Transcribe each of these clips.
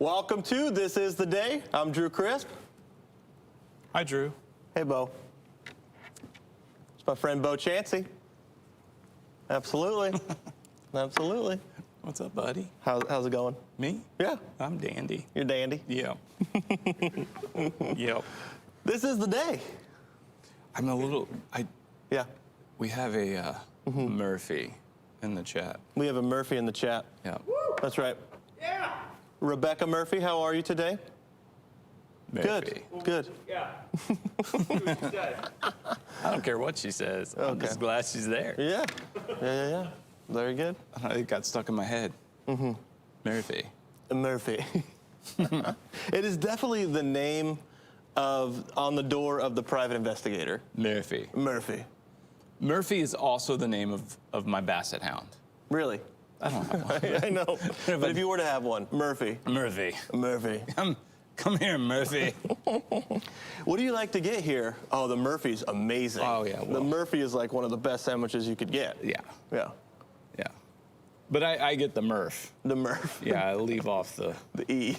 Welcome to This Is the Day. I'm Drew Crisp. Hi, Drew. Hey, Bo. It's my friend Bo Chansey. Absolutely. Absolutely. What's up, buddy? How's it going? Me? Yeah. I'm dandy. You're dandy. Yeah. Yep. This is the day. I'm a little. Yeah. We have a Murphy in the chat. We have a Murphy in the chat. Yeah. That's right. Yeah. Rebecca Murphy, how are you today? Murphy. Good. Yeah. See what she said. I don't care what she says. I'm Okay. just glad she's there. Yeah. Yeah. Very good. It got stuck in my head. Murphy. Murphy. It is definitely the name on the door of the private investigator. Murphy. Murphy. Murphy is also the name of my basset hound. Really? I don't have one. I know. But if you were to have one, Murphy. Murphy. Murphy. Come here, Murphy. What do you like to get here? Oh, the Murphy's amazing. Oh, yeah, The well. Murphy is like one of the best sandwiches you could get. Yeah. Yeah. Yeah. But I get the Murph. The Murph. Yeah, I leave off the... The E.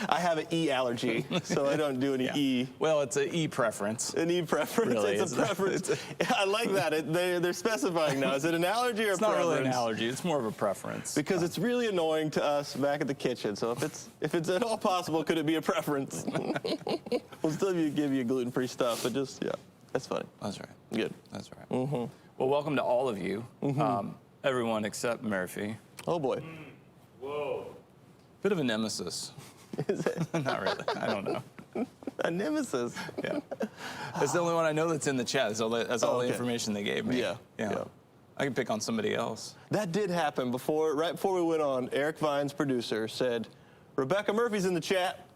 I have an E allergy, so I don't do any E. Well, it's an E preference. An E preference. Really, it's a preference. I like that. They're specifying now. Is it an allergy or It's a not preference? really an allergy. It's more of a preference. Because it's really annoying to us back at the kitchen. So if it's at all possible, could it be a preference? We'll still give you gluten-free stuff, but just that's funny. That's right. Good. That's right. Well, welcome to all of you. Everyone except Murphy. Oh boy. Whoa. Bit of a nemesis. Is it Not really. I don't know. a nemesis? Yeah. That's the only one I know that's in the chat. That's all the okay. information they gave me. Yeah. I can pick on somebody else. That did happen right before we went on. Eric Vine's producer said, "Rebecca Murphy's in the chat."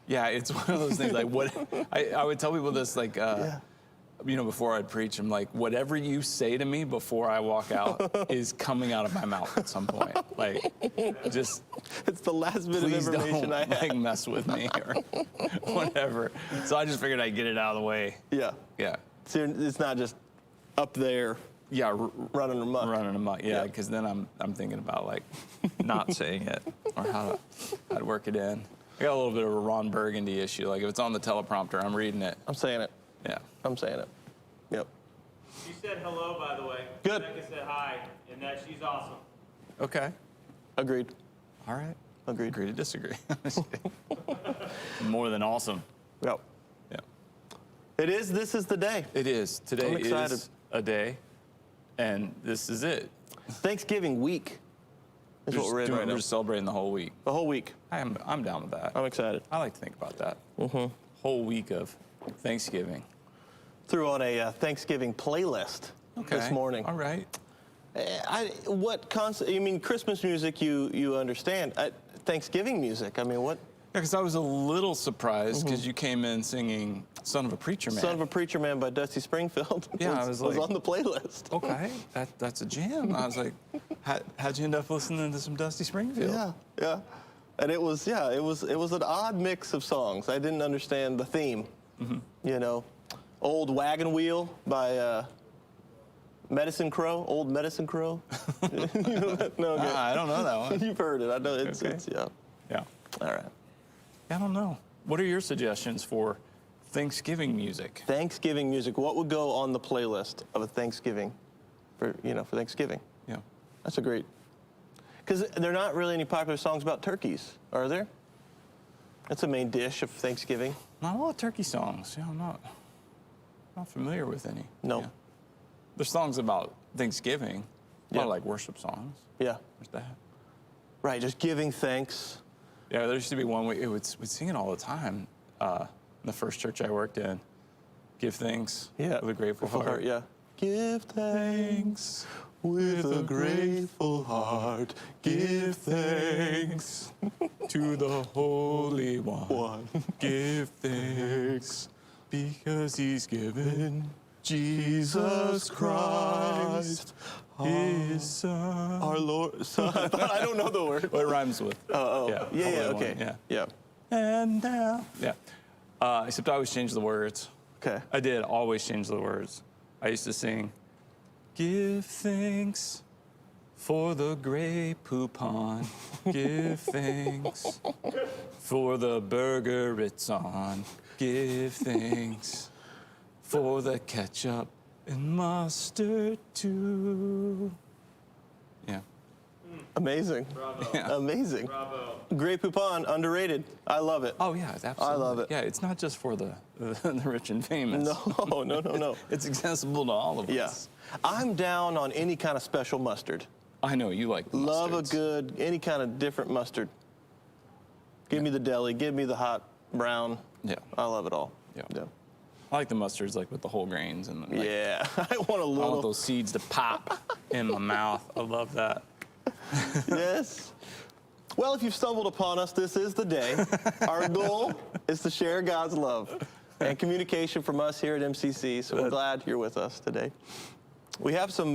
Yeah, it's one of those things like what I would tell people this like before I'd preach, I'm like, whatever you say to me before I walk out is coming out of my mouth at some point. Like, just It's the last bit of please information don't I have. like mess with me or whatever. So I just figured I'd get it out of the way. Yeah. Yeah. So it's not just up there Yeah, running amok. running amok. Yeah, because then I'm thinking about like not saying it or how to work it in. I got a little bit of a Ron Burgundy issue. Like if it's on the teleprompter, I'm reading it. I'm saying it. Yeah. I'm saying it. Yep. She said hello, by the way. Good. Rebecca said hi, and that she's awesome. Okay. Agreed. All right. Agreed. Agree to disagree. More than awesome. Yep. Yeah. This is the day. It is. Today I'm excited. is a day, and this is it. Thanksgiving week is what we're in right now. We're just celebrating the whole week. The whole week. I'm down with that. I'm excited. I like to think about that. Whole week of Thanksgiving. Threw on a Thanksgiving playlist this morning. All right. You mean Christmas music you understand. Thanksgiving music, I mean, what? Yeah, because I was a little surprised because you came in singing "Son of a Preacher Man." Son of a Preacher Man by Dusty Springfield Yeah, I was like- on the playlist. Okay, that's a jam. I was like, how'd you end up listening to some Dusty Springfield? Yeah. And it was an odd mix of songs. I didn't understand the theme. You know, Old Wagon Wheel by Medicine Crow, Old Medicine Crow. No, okay. I don't know that one. You've heard it. I know it's Okay. Yeah. All right. I don't know. What are your suggestions for Thanksgiving music? Thanksgiving music. What would go on the playlist of a Thanksgiving for Thanksgiving? Yeah. That's a great. Because there are not really any popular songs about turkeys, are there? That's a main dish of Thanksgiving. Not a lot of turkey songs. Yeah, I'm not familiar with any. No. Yeah. There's songs about Thanksgiving. A lot Yeah. of like worship songs. Yeah. There's that. Right, just giving thanks. Yeah, there used to be one we'd sing it all the time. In the first church I worked in. Give thanks with a grateful heart. Yeah. Give thanks with a grateful heart. Give thanks To the Holy One. one. Give thanks because He's given Jesus Christ, His Son. our Lord. So I don't know the word. What it rhymes with. Oh. Yeah, Yeah, Holy okay. One, Yeah. And now. Yeah. Except I always change the words. Okay. I did always change the words. I used to sing, give thanks For the Grey Poupon, give thanks. For the burger it's on, give thanks. For the ketchup and mustard too. Yeah. Amazing. Bravo. Yeah. Amazing. Bravo. Grey Poupon, underrated. I love it. Oh yeah, absolutely. I love it. Yeah, it's not just for the rich and famous. No. It's accessible to all of us. Yeah. I'm down on any kind of special mustard. I know you like the Love a mustards. good, any kind of different mustard. Give me the deli, give me the hot brown. Yeah. I love it all. Yeah. I like the mustards like with the whole grains and like, Yeah, I want a I little. want those seeds to pop in my mouth. I love that. Yes. Well, if you've stumbled upon us, this is the day. Our goal is to share God's love and communication from us here at MCC. So we're glad you're with us today. We have some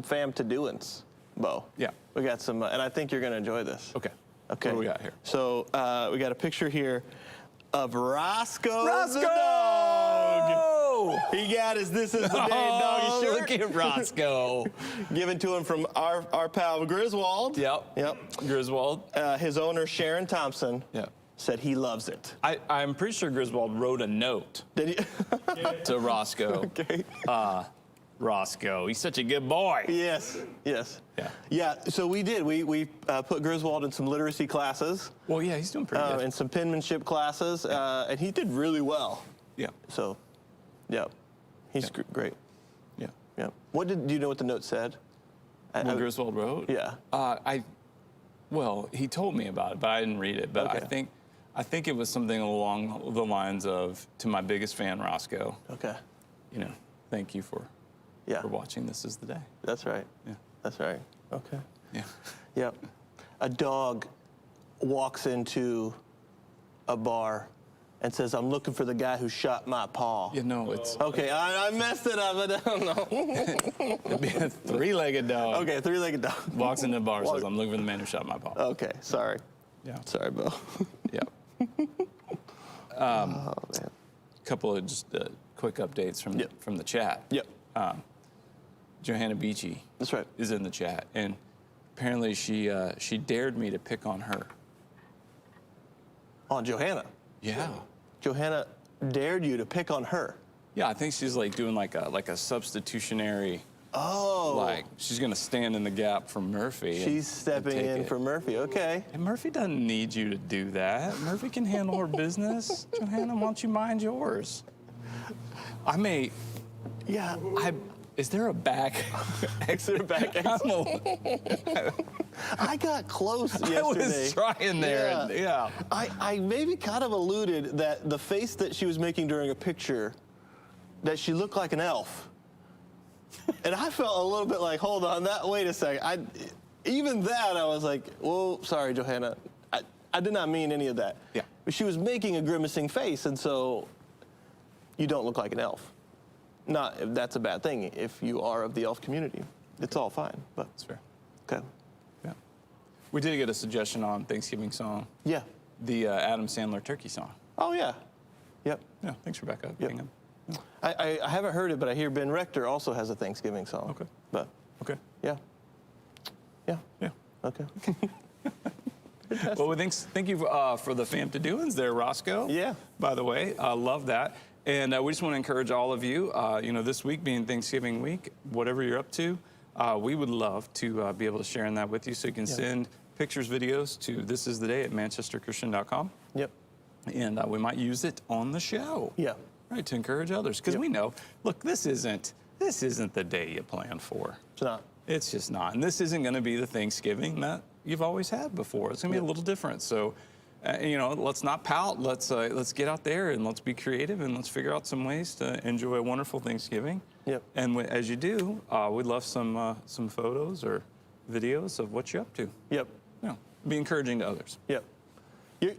fam to doings, Bo. Yeah. We got some, and I think you're going to enjoy this. Okay. Okay. What do we got here? So we got a picture here of Roscoe the Roscoe! dog. He got his "This Is the Day" doggy shirt. Look at Roscoe. Given to him from our pal Griswold. Yep. Griswold. His owner Sharon Thompson. Yeah. Said he loves it. I'm pretty sure Griswold wrote a note Did he? to Roscoe. Okay. Roscoe, he's such a good boy. Yes. Yeah. So we did. We put Griswold in some literacy classes. Well, yeah, he's doing pretty good. And some penmanship classes, and he did really well. Yeah. So, yeah, he's great. Yeah. Yeah. Do you know what the note said? What Griswold wrote? Yeah. Well, he told me about it, but I didn't read it. But Okay. I think it was something along the lines of, to my biggest fan, Roscoe, Okay. Thank you for watching This Is the Day. That's right. Yeah. That's right. Okay. Yeah. Yep. A dog walks into a bar and says, "I'm looking for the guy who shot my paw." It's Okay, I messed it up. I don't know. it'd be a three-legged dog. Okay, three-legged dog. Walks into a bar and says, I'm looking for the man who shot my paw. Okay, sorry. Yeah. Sorry, Bo. Yeah. Oh, man. Couple of just quick updates from the chat. Yep. Johanna Beachy That's right. is in the chat, and apparently she dared me to pick on her. On Johanna. Yeah. Johanna dared you to pick on her. Yeah, I think she's like doing like a substitutionary. Oh. Like she's gonna stand in the gap for Murphy. She's stepping take in it. for Murphy. Okay. And Murphy doesn't need you to do that. Murphy can handle her business. Johanna, why don't you mind yours? Yeah. Is there a back exit? Back I got close yesterday. I was trying there. Yeah. I maybe kind of alluded that the face that she was making during a picture, that she looked like an elf. And I felt a little bit like, hold on, wait a second. Even that, I was like, whoa, sorry, Johanna. I did not mean any of that. Yeah. But she was making a grimacing face, and so you don't look like an elf. Not if that's a bad thing if you are of the elf community. It's all fine, but That's fair. okay. Yeah. We did get a suggestion on Thanksgiving song, Yeah. the Adam Sandler turkey song. Oh, yeah. Yep. Yeah, thanks, Rebecca. Yep. Bingham. I haven't heard it, but I hear Ben Rector also has a Thanksgiving song. Okay. But, Okay. yeah. Yeah. Yeah. Okay. Well, thank you for the fam to doings there, Roscoe. Yeah. By the way, I love that. And we just want to encourage all of you, this week being Thanksgiving week, whatever you're up to, we would love to be able to share in that with you. So you can send pictures, videos to thisistheday@manchesterchristian.com. Yep. And we might use it on the show. Yeah. Right, to encourage others. Because we know, look, this isn't the day you plan for. It's not. It's just not. And this isn't going to be the Thanksgiving that you've always had before. It's going to be a little different. So, let's not pout. Let's get out there and let's be creative and let's figure out some ways to enjoy a wonderful Thanksgiving. Yep. And as you do, we'd love some photos or videos of what you're up to. Yep. Be encouraging to others. Yep.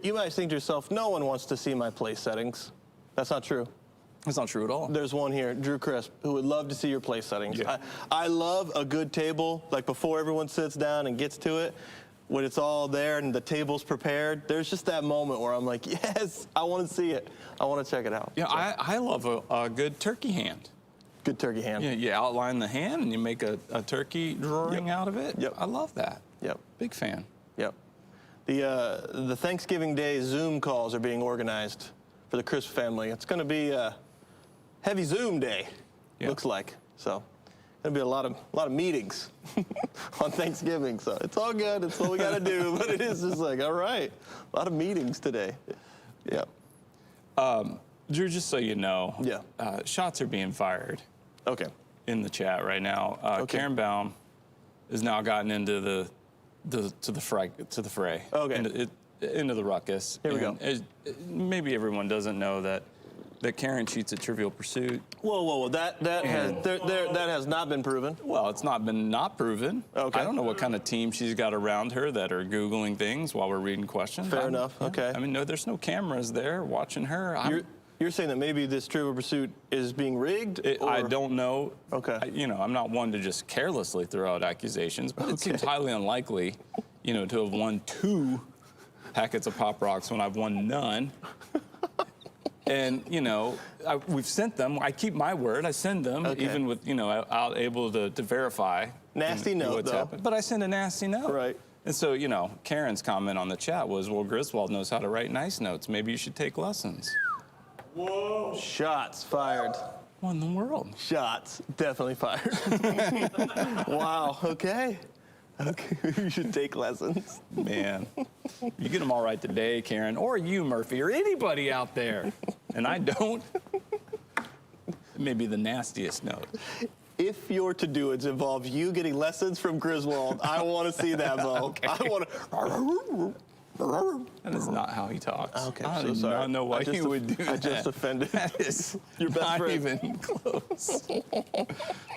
You might think to yourself, no one wants to see my place settings. That's not true. That's not true at all. There's one here, Drew Crisp, who would love to see your place settings. Yeah. I love a good table, like before everyone sits down and gets to it, when it's all there and the table's prepared. There's just that moment where I'm like, yes, I want to see it. I want to check it out. Yeah, I love a good turkey hand. Good turkey hand. Yeah, you outline the hand and you make a turkey drawing out of it. Yep. I love that. Yep. Big fan. Yep. The Thanksgiving Day Zoom calls are being organized for the Crisp family. It's going to be a heavy Zoom day, looks like. So, going to be a lot of meetings on Thanksgiving. So it's all good. It's what we got to do. But it is just like, all right, a lot of meetings today. Yeah. Drew, just so you know, shots are being fired. Okay. In the chat right now. Karen Baum has now gotten into the fray. Okay. Into the ruckus. Here we go. Maybe everyone doesn't know that Karen cheats at Trivial Pursuit. Whoa. That has not been proven. Well, it's not been proven. Okay. I don't know what kind of team she's got around her that are Googling things while we're reading questions. Fair enough. Yeah. Okay. I mean, no, there's no cameras there watching her. You're saying that maybe this Trivial Pursuit is being rigged? I don't know. Okay. I'm not one to just carelessly throw out accusations, but it seems highly unlikely, to have won 2 packets of Pop Rocks when I've won none. And, we've sent them. I keep my word. I send them, even with, out able to verify. Nasty note, what's though. happened. But I send a nasty note. Right. And so, Karen's comment on the chat was, well, Griswold knows how to write nice notes. Maybe you should take lessons. Whoa. Shots fired. What in the world? Shots definitely fired. Wow. Okay. You should take lessons. Man, you get them all right today, Karen, or you, Murphy, or anybody out there. And I don't. Maybe the nastiest note. If your to-do-its involve you getting lessons from Griswold, I want to see that, Bo. Okay. I want to. That is not how he talks. Okay, I so do sorry. not know why he would do that. I just offended. That is Your best not friend. even close.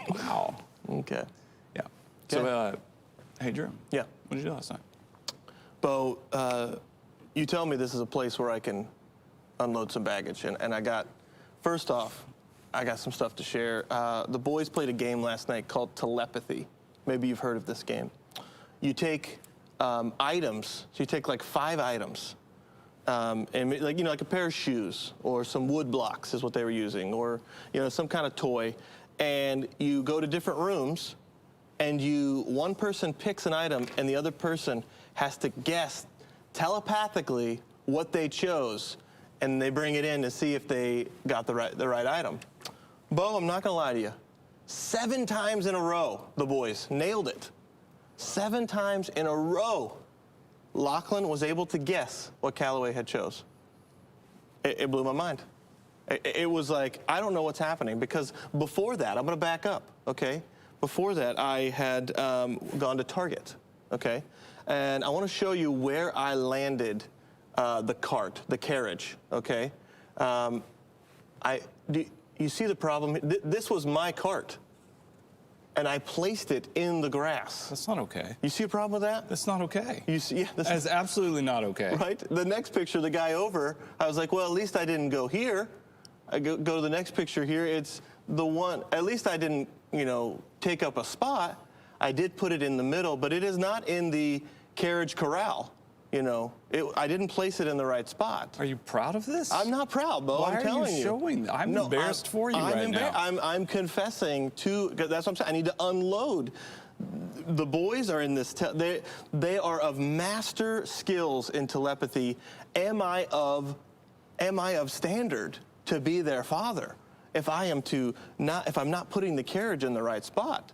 Wow. Okay. Yeah. So, hey, Drew. Yeah. What did you do last night? Bo, you tell me this is a place where I can unload some baggage, and first off, I got some stuff to share. The boys played a game last night called Telepathy. Maybe you've heard of this game. You take items, so you take like 5 items, and like a pair of shoes or some wood blocks is what they were using, or some kind of toy, and you go to different rooms, and one person picks an item, and the other person has to guess telepathically what they chose, and they bring it in to see if they got the right item. Bo, I'm not gonna lie to you. 7 times in a row, the boys nailed it. 7 times in a row, Lachlan was able to guess what Callaway had chose. It blew my mind. It was like, I don't know what's happening, because before that, I'm gonna back up, okay? Before that, I had gone to Target, okay? And I wanna show you where I landed the carriage, okay? You see the problem? This was my cart, and I placed it in the grass. That's not okay. You see a problem with that? That's not okay. You see, yeah, That's absolutely not okay. right? The next picture, the guy over, I was like, well, at least I didn't go here. I go to the next picture here. It's the one, at least I didn't, take up a spot. I did put it in the middle, but it is not in the carriage corral. I didn't place it in the right spot. Are you proud of this? I'm not proud, Bo. Why I'm telling are you showing? I'm No, embarrassed for you right now. I'm confessing to. That's what I'm saying. I need to unload. The boys are in this. They are of master skills in telepathy. Am I of standard to be their father? If I'm not putting the carriage in the right spot,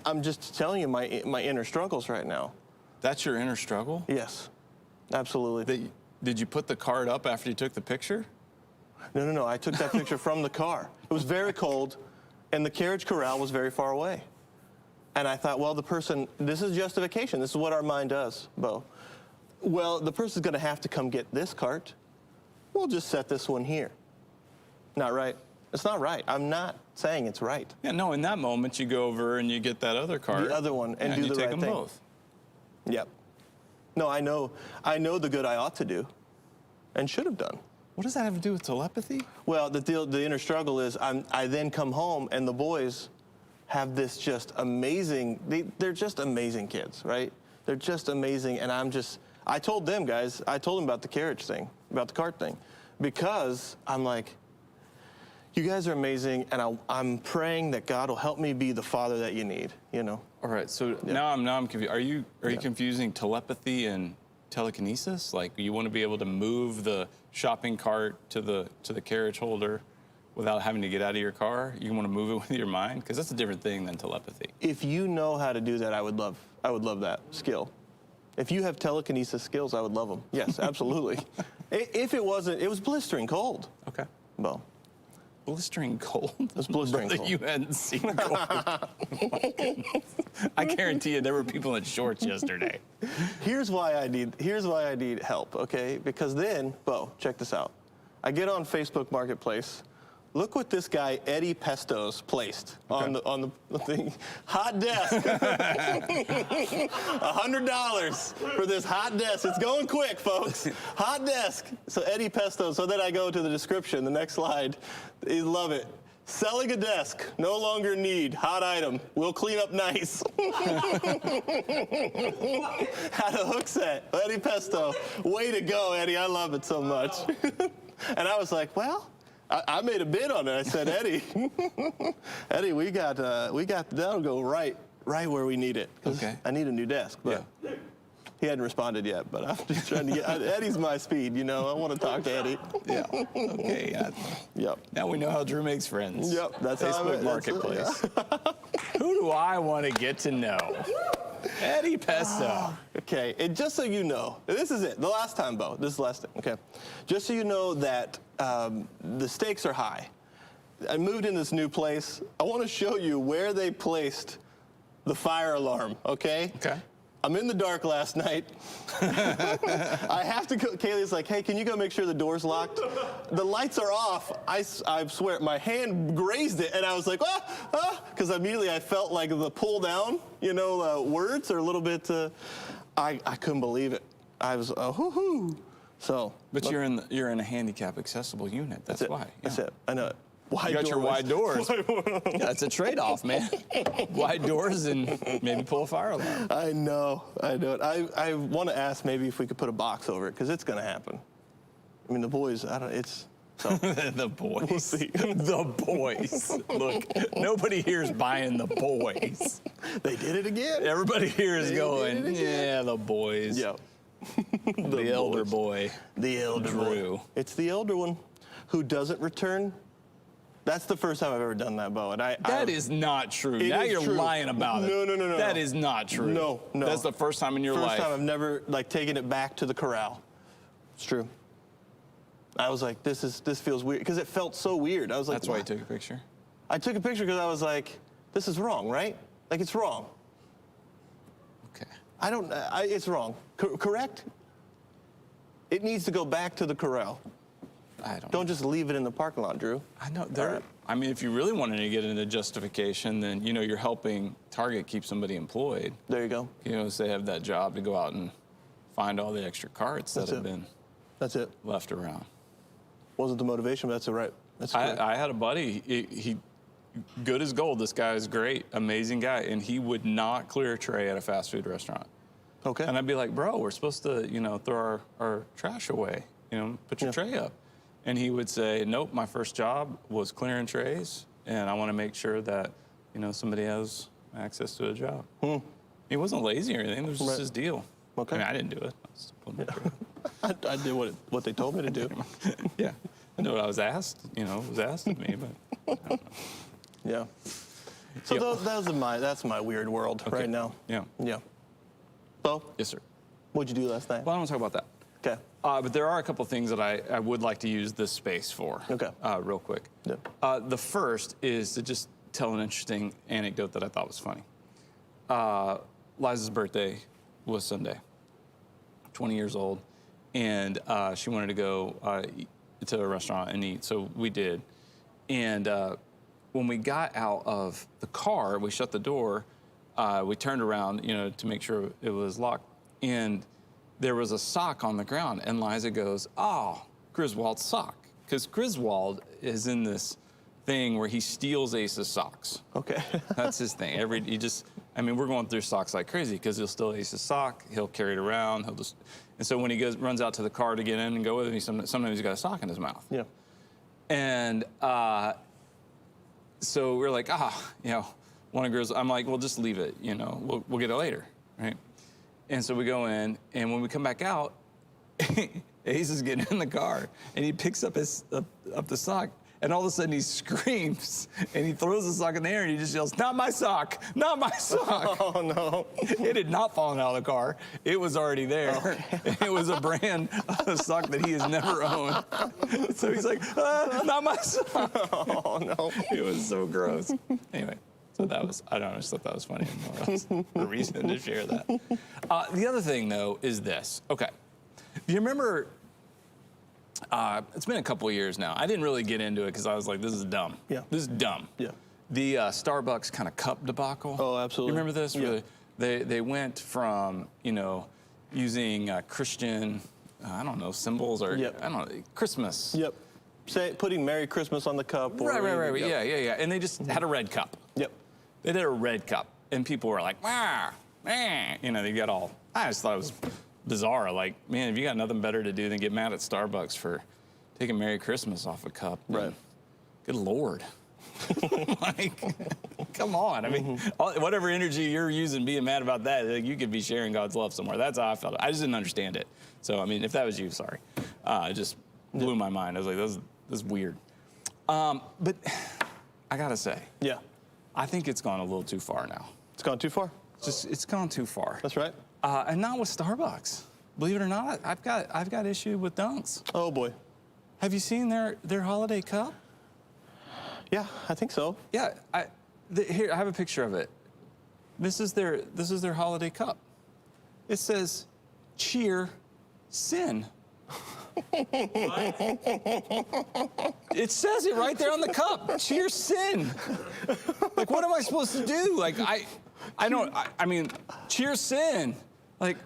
I'm just telling you my inner struggles right now. That's your inner struggle? Yes. Absolutely. Did you put the card up after you took the picture? No. I took that picture from the car. It was very cold, and the carriage corral was very far away. And I thought, well, this is justification. This is what our mind does, Bo. Well, the person's going to have to come get this cart. We'll just set this one here. Not right. It's not right. I'm not saying it's right. Yeah, no, in that moment, you go over and you get that other card. The other one, and do you the take right them thing. both. Yep. No, I know the good I ought to do and should have done. What does that have to do with telepathy? Well, the inner struggle is I then come home and the boys have this just amazing, they're just amazing kids, right? They're just amazing, and I told them, guys, about the carriage thing, about the cart thing, because I'm like, You guys are amazing, and I'm praying that God will help me be the father that you need, you know? All right, so now I'm confused. Are you confusing telepathy and telekinesis? Like, you want to be able to move the shopping cart to the carriage holder without having to get out of your car? You want to move it with your mind? Because that's a different thing than telepathy. If you know how to do that, I would love that skill. If you have telekinesis skills, I would love them. Yes, absolutely. If it wasn't, it was blistering cold. Okay. Well, blistering cold? it was blistering cold. You hadn't seen cold. Oh my goodness. I guarantee you there were people in shorts yesterday. Here's why I need help, okay? Because then, Bo, check this out. I get on Facebook Marketplace. Look what this guy Eddie Pesto's placed on the thing. Hot desk. $100 for this hot desk. It's going quick, folks. Hot desk. So Eddie Pesto. So then I go to the description, the next slide. You love it. Selling a desk, no longer need, hot item, will clean up nice. Had a hook set, Eddie Pesto. Way to go, Eddie, I love it so much. And I was like, well, I made a bid on it. I said, Eddie, Eddie, we got that'll go right where we need it. Okay. I need a new desk, but he hadn't responded yet. But I'm just trying to get Eddie's my speed, you know. I want to talk to Eddie. Yeah. Okay. Yep. Now we know how Drew makes friends. Yep. That's Facebook Marketplace. Who do I want to get to know? Eddie Pesto. Okay, and just so you know, this is it. The last time, Bo. This is the last thing, okay? Just so you know that the stakes are high. I moved in this new place. I want to show you where they placed the fire alarm, okay? Okay. I'm in the dark last night. I have to go. Kaylee's like, hey, can you go make sure the door's locked? The lights are off. I swear, my hand grazed it, and I was like, because immediately I felt like the pull down, you know, words are a little bit, I couldn't believe it. I was, hoo-hoo. So. But look, you're in a handicap accessible unit. That's why. That's it. I know it. You got your wide doors. Yeah, it's a trade-off, man. Wide doors and maybe pull a fire alarm. I know it. I want to ask maybe if we could put a box over it, because it's going to happen. I mean, the boys, it's... So. The boys. We'll see. The boys. Look, nobody here is buying the boys. They did it again. Everybody here is going, yeah, the boys. Yep. The elder boy. The elder Drew. One. It's the elder one who doesn't return. That's the first time I've ever done that, Bo. And that is not true. Now you're lying about it. No. That is not true. No. That's the first time in your life. First time I've never taken it back to the corral. It's true. I was like, this feels weird, because it felt so weird. I was like, that's why you took a picture? I took a picture because I was like, this is wrong, right? Like, it's wrong. Okay. It's wrong. Correct? It needs to go back to the corral. Don't just leave it in the parking lot, Drew. I know. I mean, if you really wanted to get into justification, then, you know, you're helping Target keep somebody employed. There you go. You know, so they have that job to go out and find all the extra carts that have been left around. Wasn't the motivation, but that's all right. I had a buddy, he good as gold. This guy is great, amazing guy, and he would not clear a tray at a fast food restaurant. Okay. And I'd be like, bro, we're supposed to, you know, throw our trash away, you know, put your tray up. And he would say, nope, my first job was clearing trays, and I want to make sure that, you know, somebody has access to a job. He wasn't lazy or anything. It was just his deal. Okay. I mean, I didn't do it. I did what they told me to do. Yeah. I know what I was asked, you know, was asked of me, but I don't know. Yeah. So that's my weird world right now. Yeah. Yeah. Bo? Yes, sir. What'd you do last night? Well, I don't want to talk about that. Okay. But there are a couple things that I would like to use this space for. Okay. Real quick. Yeah. The first is to just tell an interesting anecdote that I thought was funny. Liza's birthday was Sunday, 20 years old, and she wanted to go to a restaurant and eat, so we did. And when we got out of the car, we shut the door, we turned around, you know, to make sure it was locked, and there was a sock on the ground, and Liza goes, oh, Griswold's sock. Because Griswold is in this thing where he steals Ace's socks. Okay. That's his thing. We're going through socks like crazy, because he'll steal Ace's sock, he'll carry it around, and so when he runs out to the car to get in and go with him, sometimes he's got a sock in his mouth. Yeah. And so we're like, one of the girls, I'm like, well, just leave it, we'll get it later, right? And so we go in, and when we come back out, Ace is getting in the car, and he picks up the sock, and all of a sudden he screams, and he throws the sock in the air, and he just yells, "Not my sock! Not my sock!" Oh, no. It had not fallen out of the car. It was already there. Okay. It was a brand of sock that he has never owned. So he's like, "Not my sock!" Oh, no. It was so gross. Anyway, so that was, I don't know, I just thought that was funny. More or less a reason to share that. The other thing, though, is this. Okay. Do you remember... it's been a couple of years now. I didn't really get into it because I was like, this is dumb. Yeah. This is dumb. Yeah. The Starbucks kind of cup debacle. Oh, absolutely. You remember this? Yeah. Where they went from, using Christian, I don't know, symbols or, Yep. I don't know, Christmas. Yep. Putting Merry Christmas on the cup. Or Right. Yep. Yeah. And they just had a red cup. Yep. They did a red cup. And people were like, they got all, I just thought it was bizarre. Like, man, if you got nothing better to do than get mad at Starbucks for taking Merry Christmas off a cup. Right. Good Lord. Like, come on. I mean, whatever energy you're using being mad about that, like, you could be sharing God's love somewhere. That's how I felt. I just didn't understand it. So, I mean, if that was you, sorry. It just blew my mind. I was like, this is weird. But I got to say, Yeah. I think it's gone a little too far now. It's gone too far? It's gone too far. That's right. And not with Starbucks. Believe it or not, I've got issue with Dunks. Oh, boy. Have you seen their holiday cup? Yeah, I think so. Yeah, here I have a picture of it. This is their holiday cup. It says, "Cheer, sin." It says it right there on the cup. Cheer, sin. Like, what am I supposed to do? Like, I mean, cheer, sin. Like,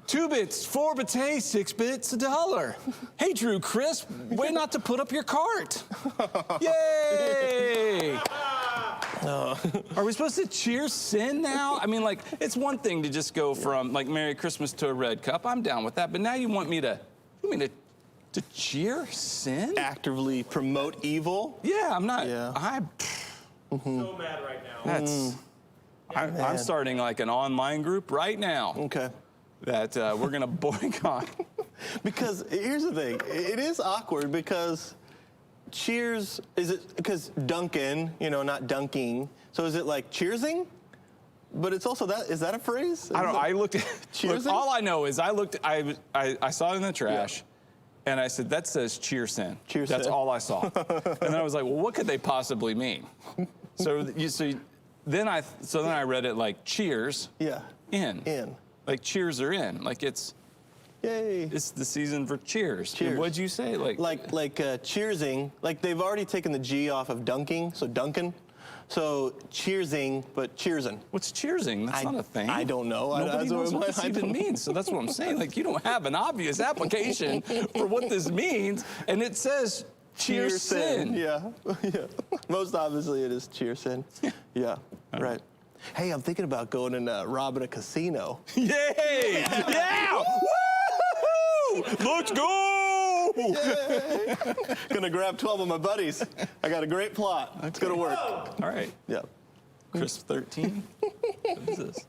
2 bits, 4 bits, hey, 6 bits, $1. Hey, Drew, Chris, way not to put up your cart. Yay! Are we supposed to cheer sin now? I mean, like, it's one thing to just go from, like, Merry Christmas to a red cup. I'm down with that. But now you want me to cheer sin? Actively promote evil? Yeah, I'm not. Yeah. So mad right now. That's. I'm starting, like, an online group right now. Okay. That we're going to boycott. Because here's the thing. It is awkward because cheers, is it because Duncan, not dunking. So is it like cheersing? But it's also that, is that a phrase? I don't know. I looked at, Cheersing? look, all I know is I saw it in the trash. Yeah. And I said, that says cheer sin. Cheer That's sin. all I saw. And then I was like, well, what could they possibly mean? Then I read it like cheers. Yeah. In. Like cheers are in. Like it's Yay. the season for cheers. Cheers. What'd you say? Like cheersing. Like they've already taken the G off of dunking, so Duncan. So cheersing, but cheersing. what's cheersing? That's not a thing. I don't know. Nobody knows what this I even don't- means. So that's what I'm saying. Like, you don't have an obvious application for what this means, and it says cheer sin. Yeah. Yeah. Most obviously it is cheer sin. Yeah. Right. Hey, I'm thinking about going and robbing a casino. Yay! Yeah! Woo! Let's go! Yay. Gonna grab 12 of my buddies. I got a great plot. It's gonna work. All right. Yeah. Chris 13? What is this?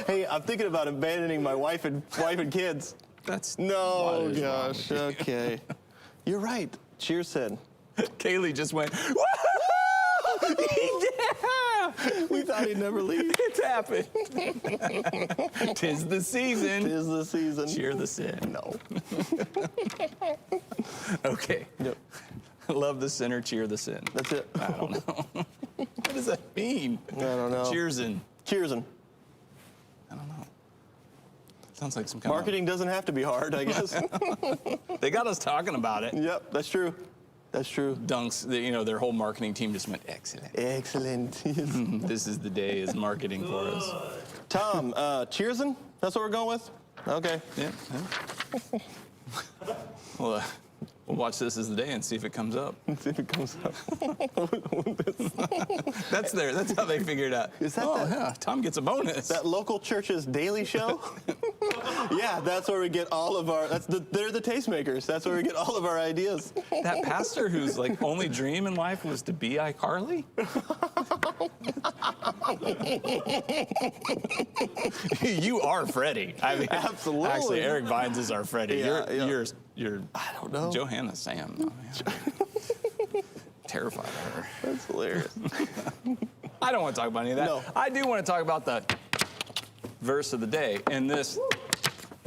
Hey, I'm thinking about abandoning my wife and kids. That's No, what is wrong gosh. with Okay. You're right. Cheer sin. you? Kaylee just went, woo! Yeah! We thought he'd never leave. It's happened. Tis the season. Tis the season. Cheer the sin. No. Okay. Yep. Love the sinner, cheer the sin. That's it. I don't know. What does that mean? I don't know. Cheersin'. Cheersin'. I don't know. Sounds like some kind Marketing doesn't have to be hard, I guess. of... They got us talking about it. Yep, that's true. That's true. Dunks, their whole marketing team just went, excellent. Excellent. This is the day is marketing for us. Tom, cheersin'? That's what we're going with? Okay. Yeah. Well, we'll watch This Is the Day and see if it comes up. Let's see if it comes up. That's how they figured out. Is that yeah, Tom gets a bonus. That local church's daily show? Yeah, that's where we get all of our, they're the tastemakers. That's where we get all of our ideas. That pastor whose like only dream in life was to be iCarly? You are Freddie. I mean, Absolutely. Actually, Eric Vines is our Freddie. Yeah, You're I don't know. Johanna Sam. Though, yeah. Terrified of her. That's hilarious. I don't want to talk about any of that. No. I do want to talk about the verse of the day. And this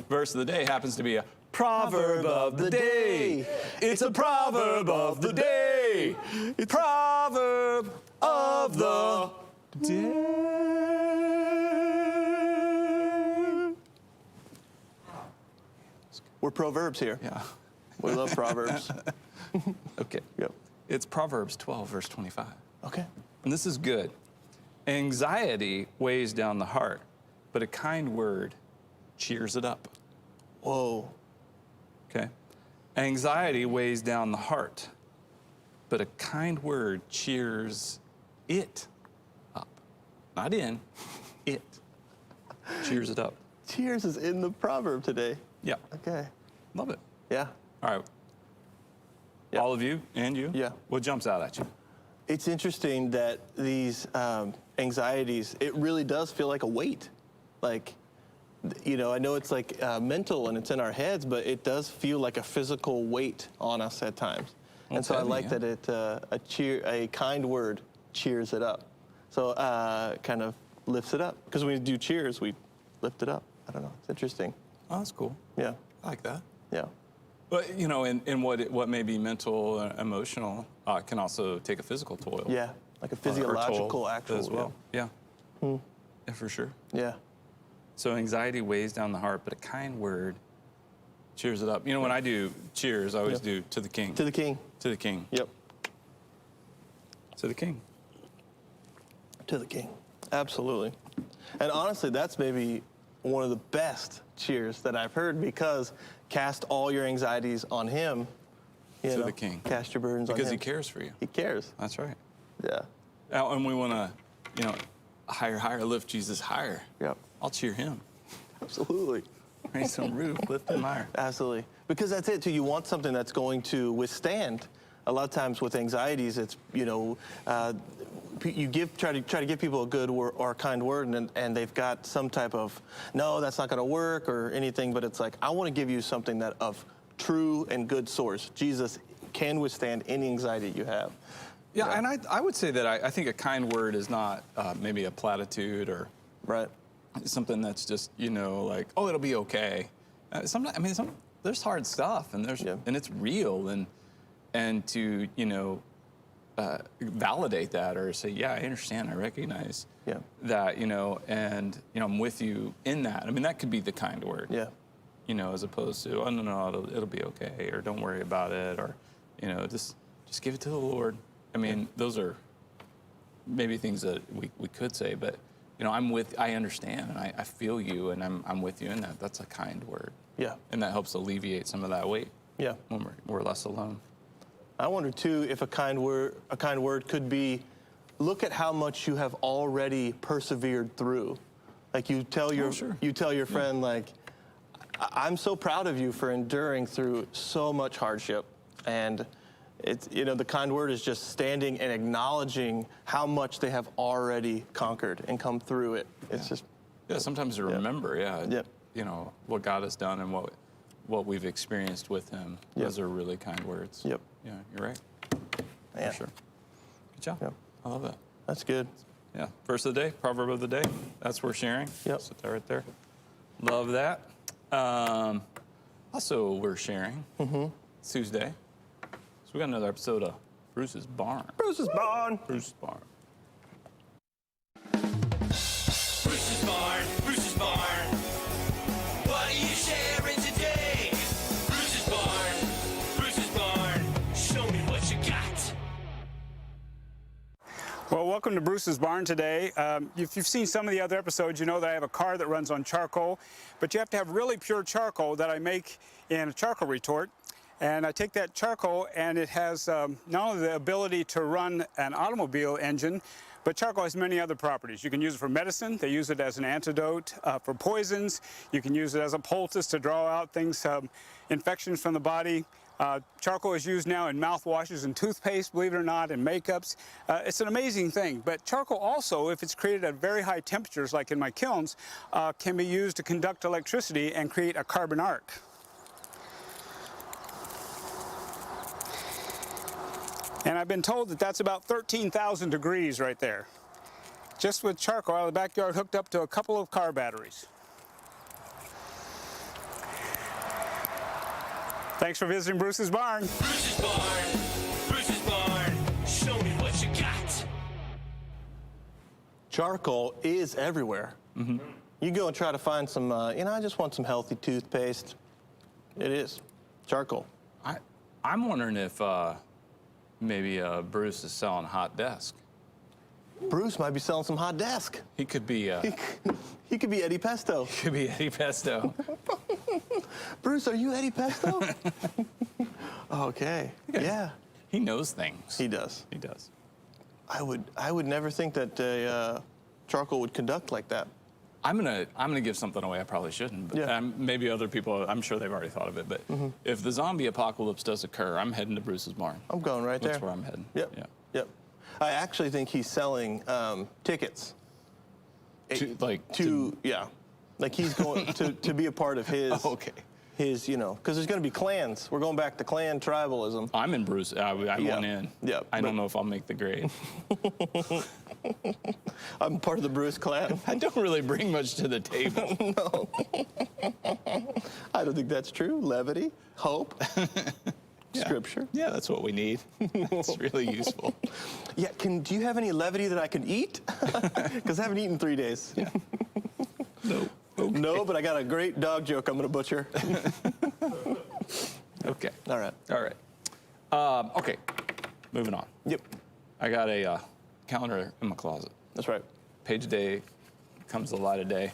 verse of the day happens to be a proverb of the day. It's a proverb of the day. It's proverb of the day. We're proverbs here. Yeah. We love proverbs. Okay. Yep. It's Proverbs 12, verse 25. Okay. And this is good. Anxiety weighs down the heart, but a kind word cheers it up. Whoa. Okay? Anxiety weighs down the heart, but a kind word cheers it up. Not in, it. Cheers it up. Cheers is in the proverb today. Yeah. Okay. Love it. Yeah. All right. Yeah. All of you and you? Yeah. What jumps out at you? It's interesting that these anxieties, it really does feel like a weight. Like, you know, I know it's like mental and it's in our heads, but it does feel like a physical weight on us at times. And so I like that it a kind word cheers it up. So kind of lifts it up. Because when we do cheers, we lift it up. I don't know. It's interesting. Oh, that's cool. Yeah. I like that. Yeah. But, you know, in what may be mental, emotional, can also take a physical toll. Yeah. Like a Or physiological toll actual. as well. Yeah. Yeah, for sure. Yeah. So anxiety weighs down the heart, but a kind word cheers it up. You know, when I do cheers, I always do to the king. To the king. To the king. Yep. To the king. To the king. Absolutely. And honestly, that's maybe one of the best cheers that I've heard, because cast all your anxieties on him. You To know, the king. Cast your burdens on him. Because he cares for you. He cares. That's right. Yeah. And we want to, you know, higher, lift Jesus higher. Yep. I'll cheer him. Absolutely. Raise some roof, lift him higher. Absolutely. Because that's it too. You want something that's going to withstand. A lot of times with anxieties, it's, you know, you try to give people a good or a kind word, and they've got some type of, no, that's not going to work or anything. But it's like, I want to give you something that of true and good source. Jesus can withstand any anxiety you have. Yeah, and I would say that I think a kind word is not maybe a platitude or Right. something that's just, you know, like, oh, it'll be okay. Sometimes, I mean, there's hard stuff, and and it's real, and to, you know, validate that or say, yeah, I understand, I recognize that, you know, and, you know, I'm with you in that. I mean, that could be the kind word. Yeah. You know, as opposed to, oh, no, it'll be okay, or don't worry about it, or, you know, just give it to the Lord. I mean, those are maybe things that we could say, but, you know, I understand, and I feel you, and I'm with you in that. That's a kind word. Yeah. And that helps alleviate some of that weight. Yeah. When we're less alone. I wonder too if a kind word could be, look at how much you have already persevered through. Like you tell your friend, like, I'm so proud of you for enduring through so much hardship. And it's, you know, the kind word is just standing and acknowledging how much they have already conquered and come through it. It's just sometimes to remember, Yep. you know, what God has done and what we've experienced with him. Yep. Those are really kind words. Yep. Yeah, you're right. Man. For sure. Good job. Yep. I love that. That's good. Yeah. Verse of the day, proverb of the day. That's we're sharing. Yep. Sit there right there. Love that. Also, we're sharing Tuesday. So we got another episode of Bruce's Barn. Bruce's Barn. Bruce's Barn. Bruce's Barn, Bruce's Barn. What are you sharing today? Bruce's Barn, show me what you got. Well, welcome to Bruce's Barn today. If you've seen some of the other episodes, you know that I have a car that runs on charcoal, but you have to have really pure charcoal that I make in a charcoal retort. And I take that charcoal, and it has not only the ability to run an automobile engine, But charcoal has many other properties. You can use it for medicine. They use it as an antidote for poisons. You can use it as a poultice to draw out things, infections from the body. Charcoal is used now in mouthwashes and toothpaste, believe it or not, and makeups. It's an amazing thing. But charcoal also, if it's created at very high temperatures, like in my kilns, can be used to conduct electricity and create a carbon arc. And I've been told that that's about 13,000 degrees right there. Just with charcoal out of the backyard hooked up to a couple of car batteries. Thanks for visiting Bruce's Barn. Bruce's Barn, Bruce's Barn, show me what you got. Charcoal is everywhere. You go and try to find some, I just want some healthy toothpaste. It is charcoal. I'm wondering if maybe Bruce is selling hot desk. Bruce might be selling some hot desk. He could be. He could be Eddie Pesto. Could be Eddie Pesto. Bruce, are you Eddie Pesto? Okay. Yeah. He knows things. He does. He does. I would never think that charcoal would conduct like that. I'm gonna give something away I probably shouldn't. But Yeah. maybe other people. I'm sure they've already thought of it. But if the zombie apocalypse does occur, I'm heading to Bruce's Barn. I'm going right there. That's where I'm heading. Yep. Yeah. Yep. I actually think he's selling tickets. Yeah. Like he's going to be a part of his. Oh, okay. His, because there's going to be clans. We're going back to clan tribalism. I'm in Bruce. I went in. Yeah. I don't know if I'll make the grade. I'm part of the Bruce clan. I don't really bring much to the table. No. I don't think that's true. Levity, hope, scripture. Yeah, that's what we need. It's really useful. Yeah. Do you have any levity that I can eat? Because I haven't eaten in 3 days. Yeah. No. Okay. No, but I got a great dog joke I'm going to butcher. Okay. All right. All right. Okay. Moving on. Yep. I got a calendar in my closet. That's right. Page a day comes the light of day.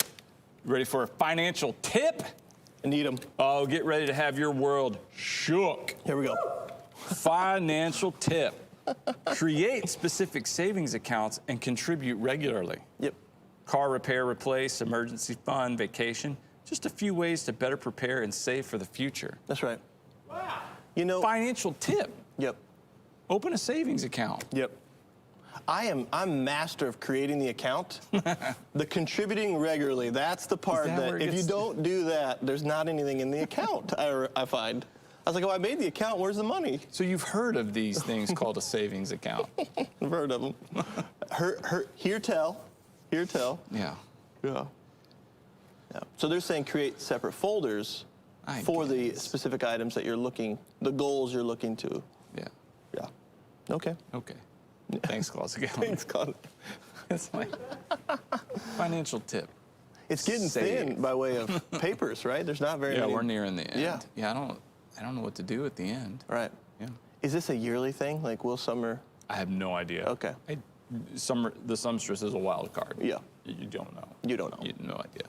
Ready for a financial tip? I need them. Oh, get ready to have your world shook. Here we go. Financial tip. Create specific savings accounts and contribute regularly. Yep. Car repair, replace, emergency fund, vacation. Just a few ways to better prepare and save for the future. That's right. Wow. Financial tip. Yep. Open a savings account. Yep. I'm master of creating the account. The contributing regularly, that's the part that that where it if you gets- don't do that, there's not anything in the account, I find. I was like, oh, I made the account, where's the money? So you've heard of these things called a savings account. I've heard of them. Hear tell. Yeah. Yeah. So they're saying create separate folders I for the guess. specific items that you're looking, the goals you're looking to. Yeah. Yeah. Okay. Okay. Thanks, Closet Calendar. Thanks, Con. It's like financial tip. It's getting Save. thin by way of papers, right? There's not very many. Yeah, we're nearing the end. Yeah. Yeah, I don't know what to do at the end. Right. Yeah. Is this a yearly thing? Like, will summer? I have no idea. Okay. The sumstress is a wild card. Yeah. You don't know. You don't know. You have no idea.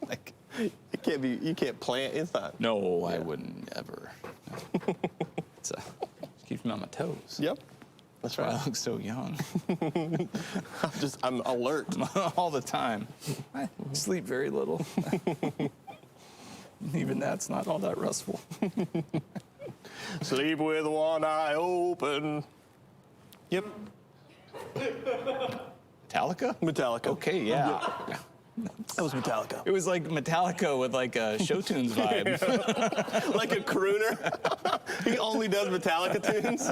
Like, It can't be. You can't plan. It's not. no, I wouldn't ever. No. It keeps me on my toes. Yep. That's That's why right. I look so young. I'm alert. All the time. I sleep very little. Even that's not all that restful. Sleep with one eye open. Yep. Metallica? Metallica. Okay, yeah. That was Metallica. It was like Metallica with like a show tunes vibe. Like a crooner. He only does Metallica tunes.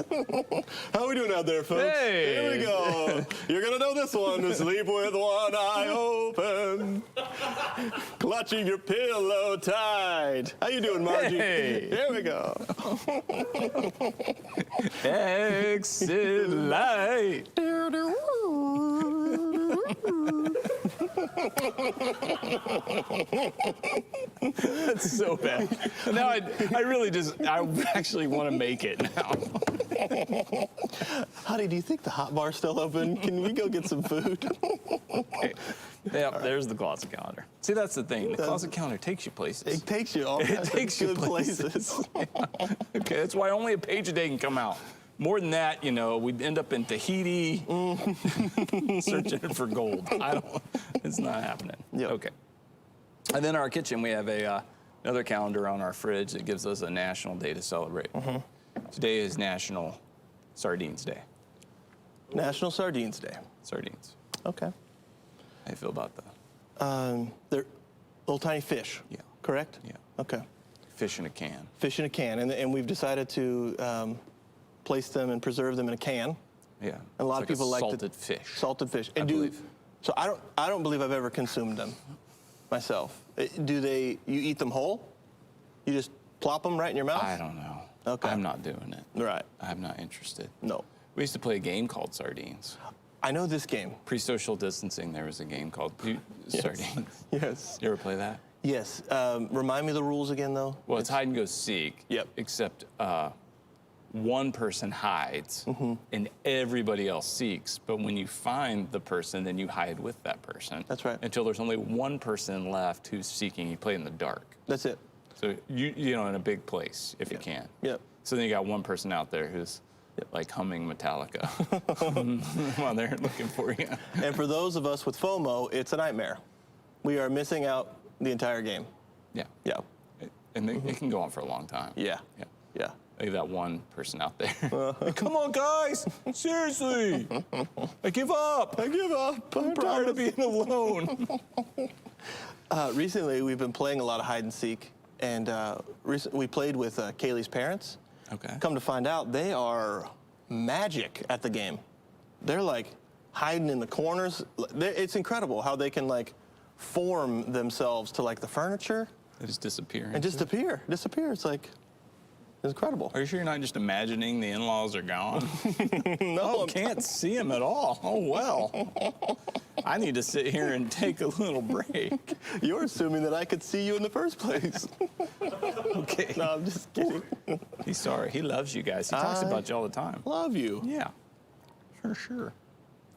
How are we doing out there, folks? Hey. Here we go. You're gonna know this one. To sleep with one eye open, clutching your pillow tight. How you doing, Margie? Hey. Here we go. Exit light. That's so bad. Now I actually want to make it now. Honey, do you think the hot bar's still open? Can we go get some food? Okay. Yeah, there's the closet calendar. See, that's the thing. The closet calendar takes you places. It takes you all It kinds of takes you good places. places. Okay, that's why only a page a day can come out. more than that, you know, we'd end up in Tahiti searching for gold. It's not happening. Yep. Okay. And then our kitchen, we have another calendar on our fridge that gives us a national day to celebrate. Today is National Sardines Day. National Sardines Day. Sardines. Okay. How do you feel about that? They're little tiny fish. Yeah. Correct? Yeah. Okay. Fish in a can. Fish in a can, and we've decided to place them and preserve them in a can. Yeah. And a lot of people like salted fish. Salted fish. I And believe. So I don't believe I've ever consumed them myself. You eat them whole? You just plop them right in your mouth? I don't know. Okay. I'm not doing it. Right. I'm not interested. No. We used to play a game called Sardines. I know this game. Pre-social distancing, there was a game called Sardines. Yes. You ever play that? Yes. Remind me of the rules again, though. Well, it's hide and go seek. Yep. Except one person hides and everybody else seeks. But when you find the person, then you hide with that person. That's right. Until there's only one person left who's seeking. You play in the dark. That's it. So you know, in a big place if you can. Yep. So then you got one person out there who's like humming Metallica while they're looking for you. And for those of us with FOMO, it's a nightmare. We are missing out the entire game. Yeah. Yeah. And it can go on for a long time. Yeah. Yeah. Yeah. Like that one person out there. Hey, come on, guys! Seriously! I give up! I give up. I'm tired of being alone. Recently, we've been playing a lot of hide and seek, and we played with Kaylee's parents. Okay. Come to find out, they are magic at the game. They're like hiding in the corners. It's incredible how they can like form themselves to like the furniture They just disappear. and just disappear. It's like, it's incredible. Are you sure you're not just imagining the in-laws are gone? No, Can't see them at all. Oh, well. I need to sit here and take a little break. you're assuming that I could see you in the first place. Okay. No, I'm just kidding. He's sorry. He loves you guys. He talks about you all the time. Love you. Yeah. Sure.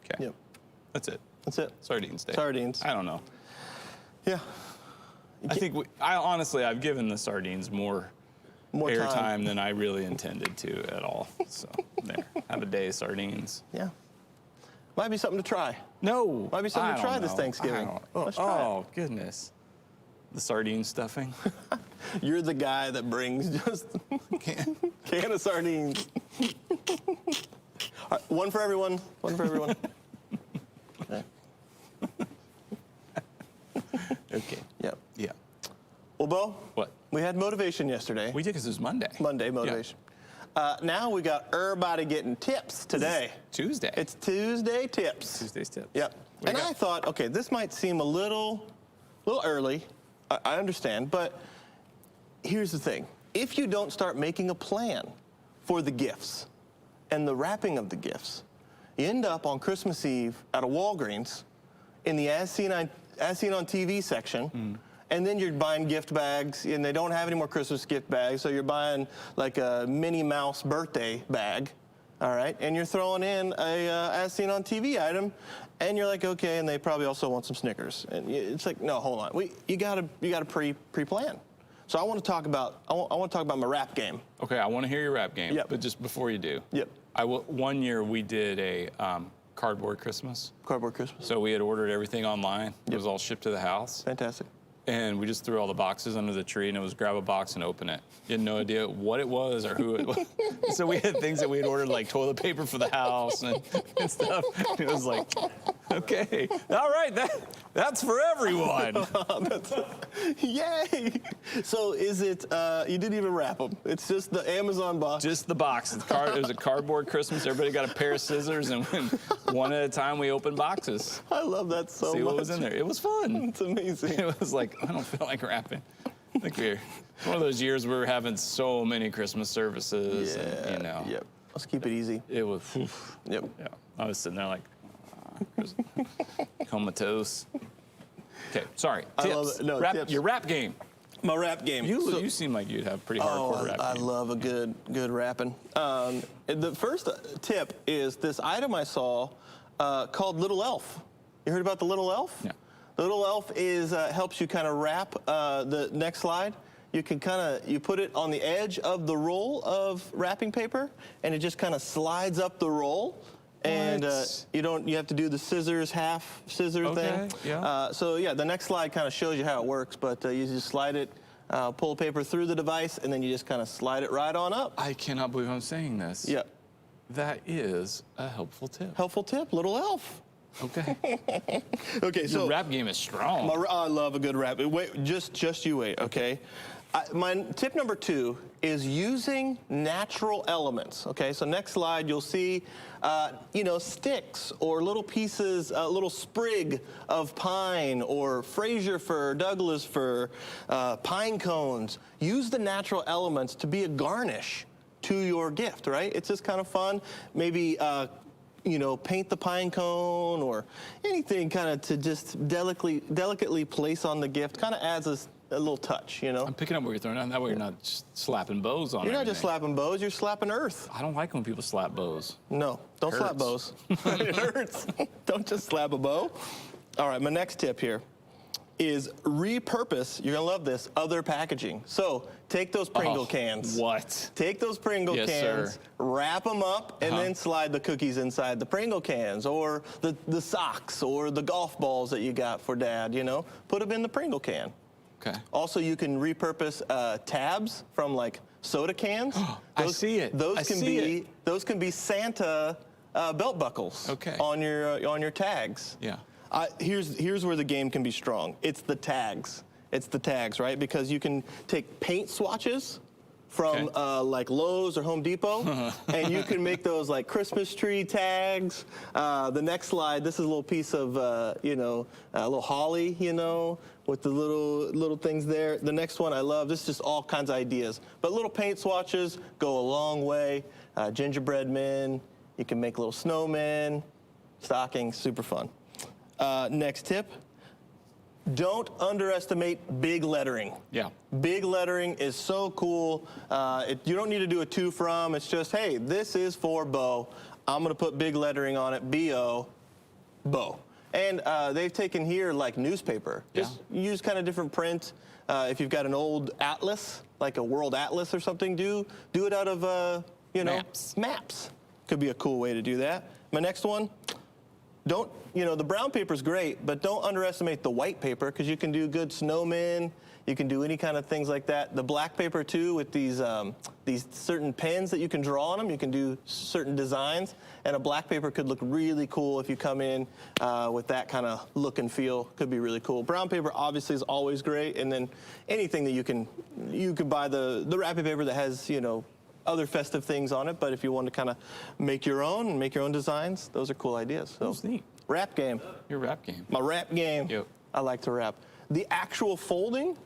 Okay. Yep. That's it. That's it. Sardines Day. Sardines. I don't know. Yeah. I think I've given the sardines more More time. airtime than I really intended to at all. So there, have a day of sardines. Yeah. Might be something to try. No, Might be something I to try don't this know. Thanksgiving. Let's try Oh goodness, the sardine stuffing. You're the guy that brings just can of sardines. All right, one for everyone. One for everyone. Okay. Okay. Yep. Yeah. Well, Bo, What? we had motivation yesterday. We did because it was Monday. Monday motivation. Now we got everybody getting tips today. Tuesday. It's Tuesday tips. Tuesday's tips. Yep. What And do you I got? thought, okay, this might seem a little early. I understand, but here's the thing. If you don't start making a plan for the gifts and the wrapping of the gifts, you end up on Christmas Eve at a Walgreens in the As Seen on TV section, and then you're buying gift bags, and they don't have any more Christmas gift bags, so you're buying like a Minnie Mouse birthday bag, all right? And you're throwing in a As Seen on TV item, and you're like, okay, and they probably also want some Snickers. And it's like, no, hold on. You gotta pre-plan. So I want to talk about my rap game. Okay, I want to hear your rap game. Yep. But just before you do. Yep. One year we did a cardboard Christmas. Cardboard Christmas. So we had ordered everything online. It Yep. was all shipped to the house. Fantastic. And we just threw all the boxes under the tree, and it was grab a box and open it. You had no idea what it was or who it was. So we had things that we had ordered, like toilet paper for the house and stuff. It was like, okay, all right, that's for everyone. Yay! So is it, you didn't even wrap them. It's just the Amazon box. Just the box. It was a cardboard Christmas. Everybody got a pair of scissors, and one at a time we opened boxes. I love that so much. See what was in there. It was fun. It's amazing. It was like, I don't feel like rapping. I think it's one of those years we were having so many Christmas services. And, Yep. Let's keep it easy. It was, Yep. yeah. I was sitting there like, comatose. Okay, sorry. I Tips. love it. No, tips. Your rap game. My rap game. You seem like you'd have pretty hardcore rap I game. love a good rapping. The first tip is this item I saw called Little Elf. You heard about the Little Elf? Yeah. The Little Elf is helps you kind of wrap the next slide. you can you put it on the edge of the roll of wrapping paper, and it just kind of slides up the roll. And you have to do the scissors, half scissor thing. Yeah. So yeah, the next slide kind of shows you how it works, but you just slide it, pull the paper through the device, and then you just kind of slide it right on up. I cannot believe I'm saying this. Yeah. That is a helpful tip. Helpful tip, little elf. Okay. Okay, so Your rap game is strong. I love a good rap. Wait, just you wait, okay? My tip number 2 is using natural elements. Okay, so next slide you'll see, sticks or little pieces, a little sprig of pine or Fraser fir, Douglas fir, pine cones. Use the natural elements to be a garnish to your gift, right? It's just kind of fun. Maybe paint the pine cone or anything kind of to just delicately place on the gift. Kind of adds a little touch, I'm picking up what you're throwing down. That way you're not just slapping bows on You're not everything. just slapping bows, you're slapping earth. I don't like when people slap bows. No, don't slap Hurts. bows. It hurts. Don't just slap a bow. All right, my next tip here is repurpose, you're gonna love this, other packaging. So take those Pringle cans. What? Take those Pringle Yes, cans, sir. wrap them up, and then slide the cookies inside the Pringle cans, or the socks, or the golf balls that you got for Dad, Put them in the Pringle can. Okay. Also, you can repurpose tabs from like soda cans. I see it. Those can be Santa belt buckles. Okay. On your tags. Yeah. Here's where the game can be strong. It's the tags. It's the tags, right? Because you can take paint swatches from like Lowe's or Home Depot, and you can make those like Christmas tree tags. The next slide, this is a little piece of, a little holly, with the little things there. The next one I love, this is just all kinds of ideas. But little paint swatches go a long way. Gingerbread men, you can make little snowmen, stockings, super fun. Next tip. Don't underestimate big lettering. Yeah. Big lettering is so cool. You don't need to do a to from. It's just, hey, this is for Bo. I'm going to put big lettering on it, B-O, Bo. And they've taken here like newspaper. Just use kind of different print. If you've got an old atlas, like a world atlas or something, do it out of, maps. Could be a cool way to do that. My next one. The brown paper's great, but don't underestimate the white paper, because you can do good snowmen. You can do any kind of things like that. The black paper too, with these certain pens that you can draw on them. You can do certain designs, and a black paper could look really cool if you come in with that kind of look and feel. Could be really cool. Brown paper obviously is always great, and then anything that you can buy the wrapping paper that has other festive things on it. But if you want to kind of make your own designs, those are cool ideas. So That's neat. Rap game. Your rap game. My rap game. Yep. I like to rap. The actual folding,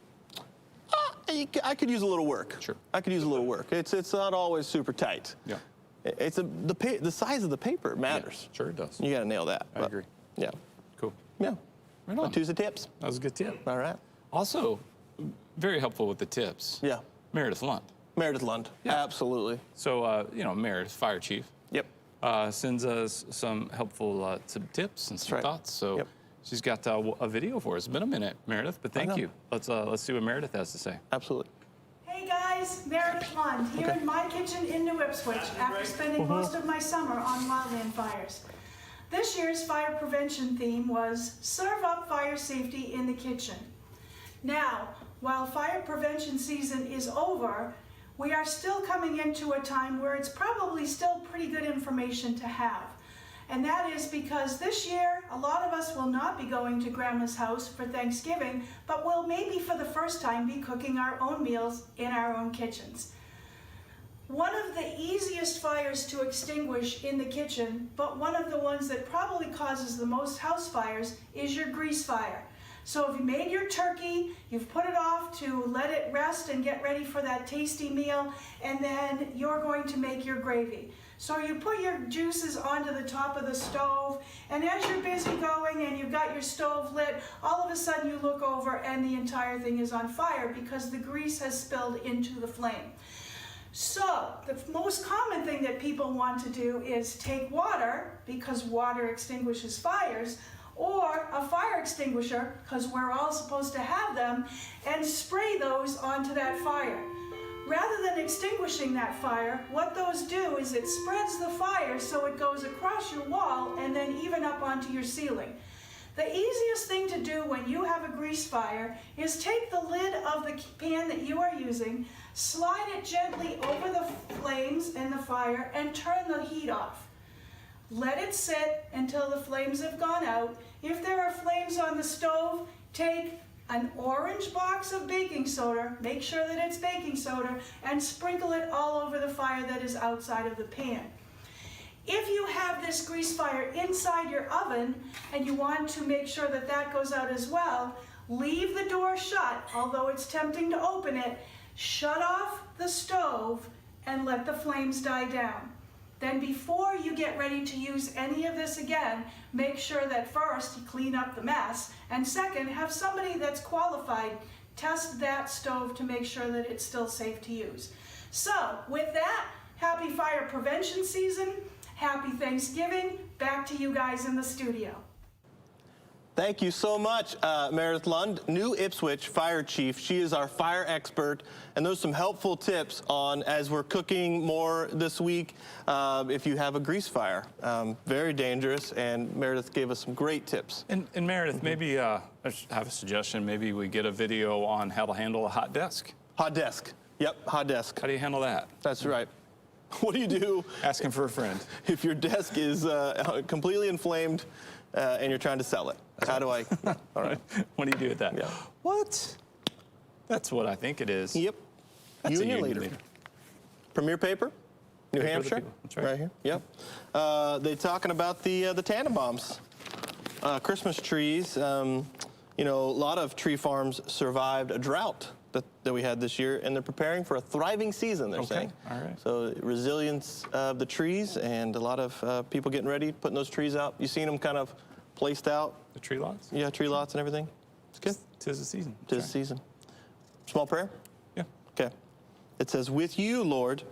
I could use a little work. Sure. I could use a little work. It's not always super tight. Yeah. The size of the paper matters. Yeah, sure it does. You got to nail that. I agree. Yeah. Cool. Yeah. Right on. Tuesday tips. That was a good tip. All right. Also, very helpful with the tips. Yeah. Meredith Lund. Meredith Lund. Yeah. Absolutely. So, Meredith, fire chief, Yep. sends us some helpful some tips and some right. thoughts. So Yep. she's got a video for us. It's been a minute, Meredith, but thank know. you. Let's see what Meredith has to say. Absolutely. Hey guys, Meredith Lund here in my kitchen in New Ipswich after spending most of my summer on wildland fires. This year's fire prevention theme was Serve Up Fire Safety in the Kitchen. Now, while fire prevention season is over, we are still coming into a time where it's probably still pretty good information to have. And that is because this year, a lot of us will not be going to Grandma's house for Thanksgiving, but will maybe for the first time be cooking our own meals in our own kitchens. One of the easiest fires to extinguish in the kitchen, but one of the ones that probably causes the most house fires, is your grease fire. So if you made your turkey, you've put it off to let it rest and get ready for that tasty meal, and then you're going to make your gravy. So you put your juices onto the top of the stove, and as you're busy going and you've got your stove lit, all of a sudden you look over and the entire thing is on fire because the grease has spilled into the flame. So the most common thing that people want to do is take water, because water extinguishes fires, or a fire extinguisher, because we're all supposed to have them, and spray those onto that fire. Rather than extinguishing that fire, what those do is it spreads the fire so it goes across your wall and then even up onto your ceiling. The easiest thing to do when you have a grease fire is take the lid of the pan that you are using, slide it gently over the flames in the fire, and turn the heat off. Let it sit until the flames have gone out. If there are flames on the stove, take an orange box of baking soda, make sure that it's baking soda, and sprinkle it all over the fire that is outside of the pan. If you have this grease fire inside your oven and you want to make sure that that goes out as well, leave the door shut, although it's tempting to open it, shut off the stove and let the flames die down. Then before you get ready to use any of this again, make sure that first you clean up the mess, and second, have somebody that's qualified test that stove to make sure that it's still safe to use. So with that, happy fire prevention season, happy Thanksgiving, back to you guys in the studio. Thank you so much, Meredith Lund, new Ipswich Fire Chief. She is our fire expert, and those are some helpful tips on as we're cooking more this week if you have a grease fire. Very dangerous, and Meredith gave us some great tips. And Meredith, maybe I have a suggestion. Maybe we get a video on how to handle a hot desk. Hot desk. Yep, hot desk. How do you handle that? That's right. What do you do Asking for a friend. if your desk is completely inflamed and you're trying to sell it? How do I? All right. What do you do with that? Yeah. What? That's what I think it is. Yep. That's a Union leader. Premier Paper, New Paper of the Hampshire. people. That's right. here. Yep. They're talking about the Tannenbaums, Christmas trees. You know, a lot of tree farms survived a drought that we had this year, and they're preparing for a thriving season, they're saying. All right. So resilience of the trees, and a lot of people getting ready, putting those trees out. You seen them kind of placed out? The tree lots? Yeah, tree lots and everything. It's good. Tis the season. Tis the season. Small prayer? Yeah. Okay. It says, with you, Lord,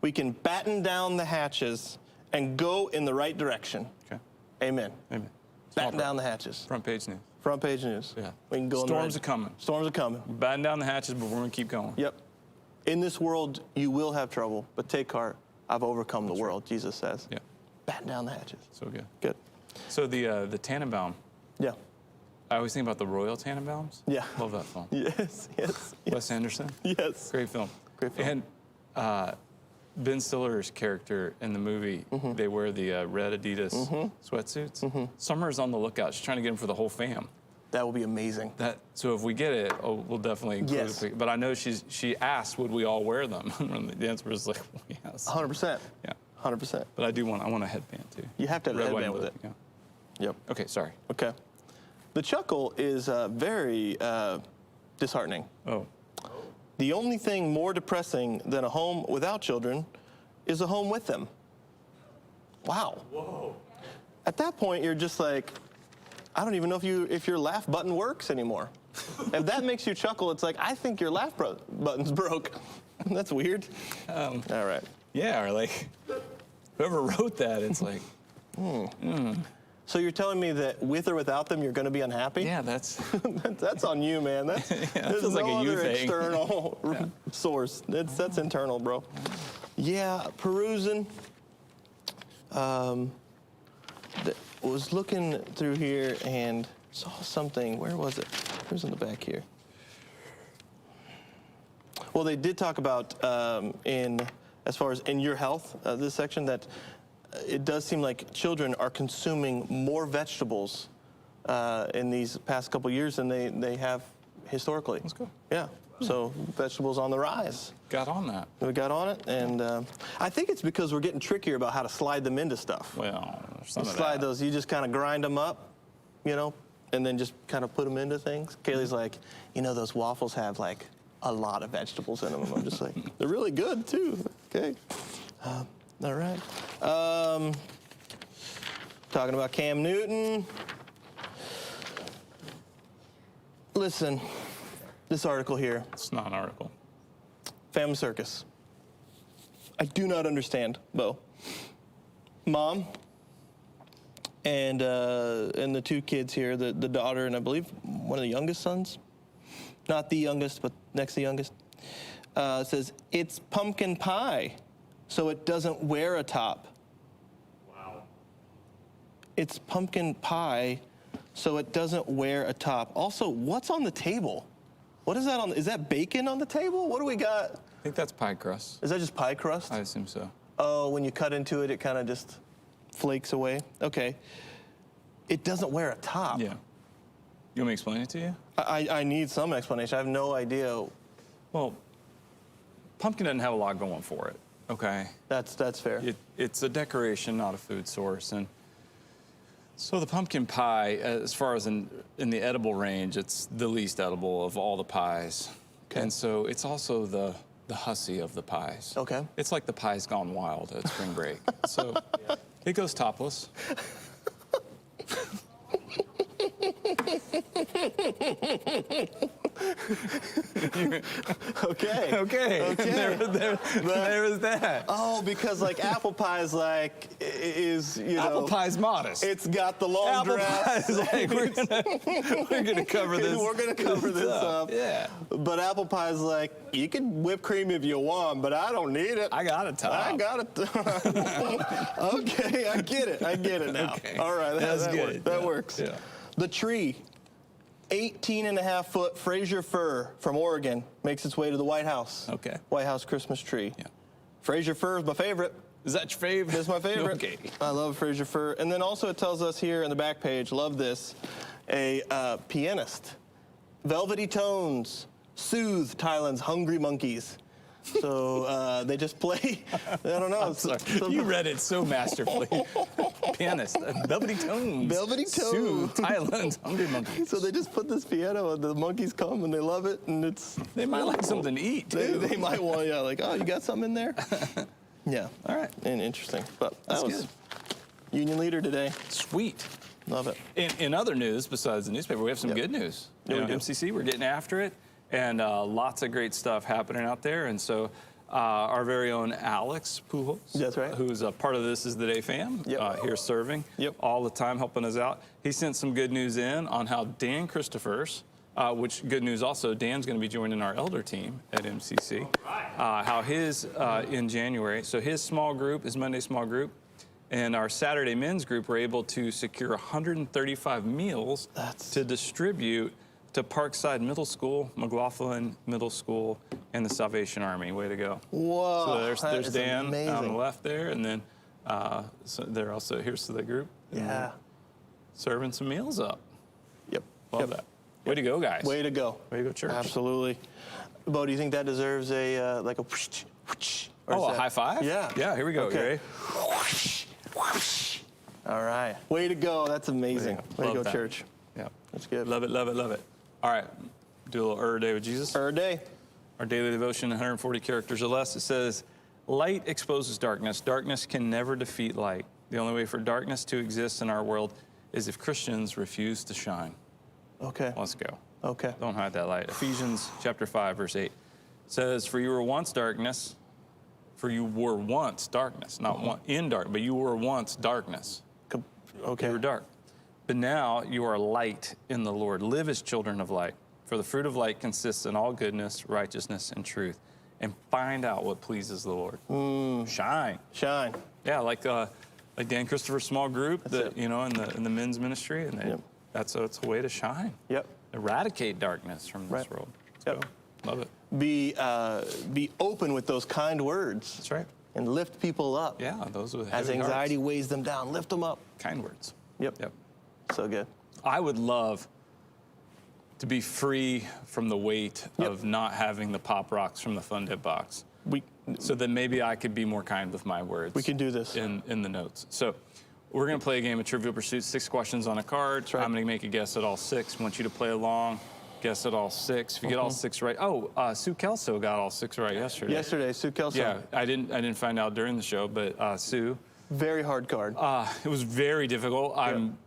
we can batten down the hatches and go in the right direction. Okay. Amen. Amen. Batten down the hatches. Front page news. Front page news. Yeah. We can go in the Storms right- are coming. Storms are coming. Batten down the hatches, but we're going to keep going. Yep. In this world, you will have trouble, but take heart. I've overcome the world, Jesus says. Yeah. Batten down the hatches. So good. Good. So the Tannenbaum, Yeah. I always think about the Royal Tannenbaums. Yeah. Love that film. Yes, yes, Wes Anderson. yes. Great film. Great film. And Ben Stiller's character in the movie, they wear the red Adidas sweatsuits. Summer's on the lookout. She's trying to get them for the whole fam. That will be amazing. So if we get it, we'll definitely include Yes. it. But I know she asked, would we all wear them? And the answer was like, well, yes. 100%. Yeah. 100%. But I want a headband too. You have to have a Red, white, headband and with blue. it. Yeah. Yep. Okay, sorry. Okay. The chuckle is very disheartening. Oh. The only thing more depressing than a home without children is a home with them. Wow. Whoa. At that point, you're just like, I don't even know if your laugh button works anymore. If that makes you chuckle, it's like, I think your laugh button's broke. That's weird. All right. Yeah, or like, whoever wrote that, it's like, So you're telling me that with or without them, you're going to be unhappy? yeah, that's, That's on you, man. That's, there's feels no like a you other thing. external source. That's internal, bro. Yeah, perusing. Was looking through here and saw something. Where was it? Where's in the back here? Well, they did talk about as far as in your health, this section, that it does seem like children are consuming more vegetables in these past couple years than they have historically. Let's go. Yeah. So vegetables on the rise. got on that. We got on it, and I think it's because we're getting trickier about how to slide them into stuff. Well, there's some of Slide that. those. You just kind of grind them up, you know, and then just kind of put them into things. Kaylee's like, you know, those waffles have like a lot of vegetables in them. And I'm just like, they're really good too. Okay. All right. Talking about Cam Newton. Listen, this article here, It's not an article. Family Circus. I do not understand, Bo. Mom, And the two kids here, the daughter and I believe one of the youngest sons, not the youngest, but next to the youngest, says, it's pumpkin pie, so it doesn't wear a top. Wow. It's pumpkin pie, so it doesn't wear a top. Also, what's on the table? What is that on? Is that bacon on the table? What do we got? I think that's pie crust. Is that just pie crust? I assume so. Oh, when you cut into it, it kind of just flakes away. Okay. It doesn't wear a top. Yeah. You want me to explain it to you? I need some explanation. I have no idea. Well, pumpkin doesn't have a lot going for it, okay? That's fair. It's a decoration, not a food source. And so the pumpkin pie, as far as in the edible range, it's the least edible of all the pies. Okay. And so it's also the hussy of the pies. Okay. It's like the pies gone wild at spring break. So it goes topless. Okay. Okay. There was that. Oh, because like apple pie is like is Apple pie's modest. It's got the long Apple dress. pie is like we're gonna cover this. We're gonna cover this up. Yeah. But apple pie is like you can whip cream if you want, but I don't need it. I got a top. I got it. Okay, I get it. I get it now. Okay. All right, That's that good. works. That Yeah. works. Yeah. The tree, 18.5-foot Fraser fir from Oregon, makes its way to the White House. Okay. White House Christmas tree. Yeah. Fraser fir is my favorite. Is that your favorite? It's my favorite. Okay. I love Fraser fir. And then also it tells us here in the back page, love this, a pianist. Velvety tones soothe Thailand's hungry monkeys. So they just play, I don't know. I'm sorry. You read it so masterfully. Pianist, velvety tones. Velvety tones. Soothe Thailand's hungry monkeys. So they just put this piano and the monkeys come and they love it and it's... They might like something to eat, too. They might want, yeah, like, oh, you got something in there? Yeah. All right. And interesting. But That's that was good. Union Leader today. Sweet. Love it. In other news, besides the newspaper, we have some Yep. good news. Yeah, we do. MCC, we're getting after it, and lots of great stuff happening out there. And so our very own Alex Pujols, That's right. who's a part of This Is the Day fam, Yep. here serving Yep. all the time, helping us out. He sent some good news in on how Dan Christophers, which good news also, Dan's going to be joining our elder team at MCC. How his, in January, so his small group, his Monday small group, and our Saturday men's group were able to secure 135 meals to distribute to Parkside Middle School, McLaughlin Middle School, and the Salvation Army. Way to go. Whoa. So that there's is Dan amazing. on the left there, and then so they're also, here's to the group. Yeah. Serving some meals up. Yep. Love Yep. that. Way to go, guys. Way to go. Way to go, church. Absolutely. Bo, do you think that deserves a, like a whoosh, whoosh? Or is Oh, a that- high five? Yeah. Yeah, here we go. Okay. You ready? Whoosh, whoosh. All right. Way to go. That's amazing. Way to Love go, that. church. Yeah. That's good. Love it, love it, love it. All right. Do a little Day with Jesus. Third day. Our daily devotion, 140 characters or less. It says, light exposes darkness. Darkness can never defeat light. The only way for darkness to exist in our world is if Christians refuse to shine. Okay. Let's go. Okay. Don't hide that light. Ephesians chapter 5, verse 8 says, for you were once darkness, not one, in dark, but you were once darkness. Okay. You were dark. But now you are light in the Lord. Live as children of light. For the fruit of light consists in all goodness, righteousness, and truth. And find out what pleases the Lord. Shine. Shine. Yeah, like Dan Christopher's small group, That's it. in the men's ministry, and Yep. it's a way to shine. Yep. Eradicate darkness from this Right. world. Yep. Love it. Be open with those kind words. That's right. And lift people up. Yeah, those with As heavy anxiety hearts. weighs them down, lift them up. Kind words. Yep. Yep. So good. I would love to be free from the weight of not having the pop rocks from the Fun Dip box. So that maybe I could be more kind with my words. We can do this. in the notes. So we're going to play a game of Trivial Pursuit, 6 questions on a card. right. I'm going to make a guess at all 6. I want you to play along, guess at all 6. If you get all 6 right, Sue Kelso got all 6 right yesterday. Yesterday, Sue Kelso. Yeah, I didn't find out during the show, but Sue, Very hard card. it was very difficult. I'm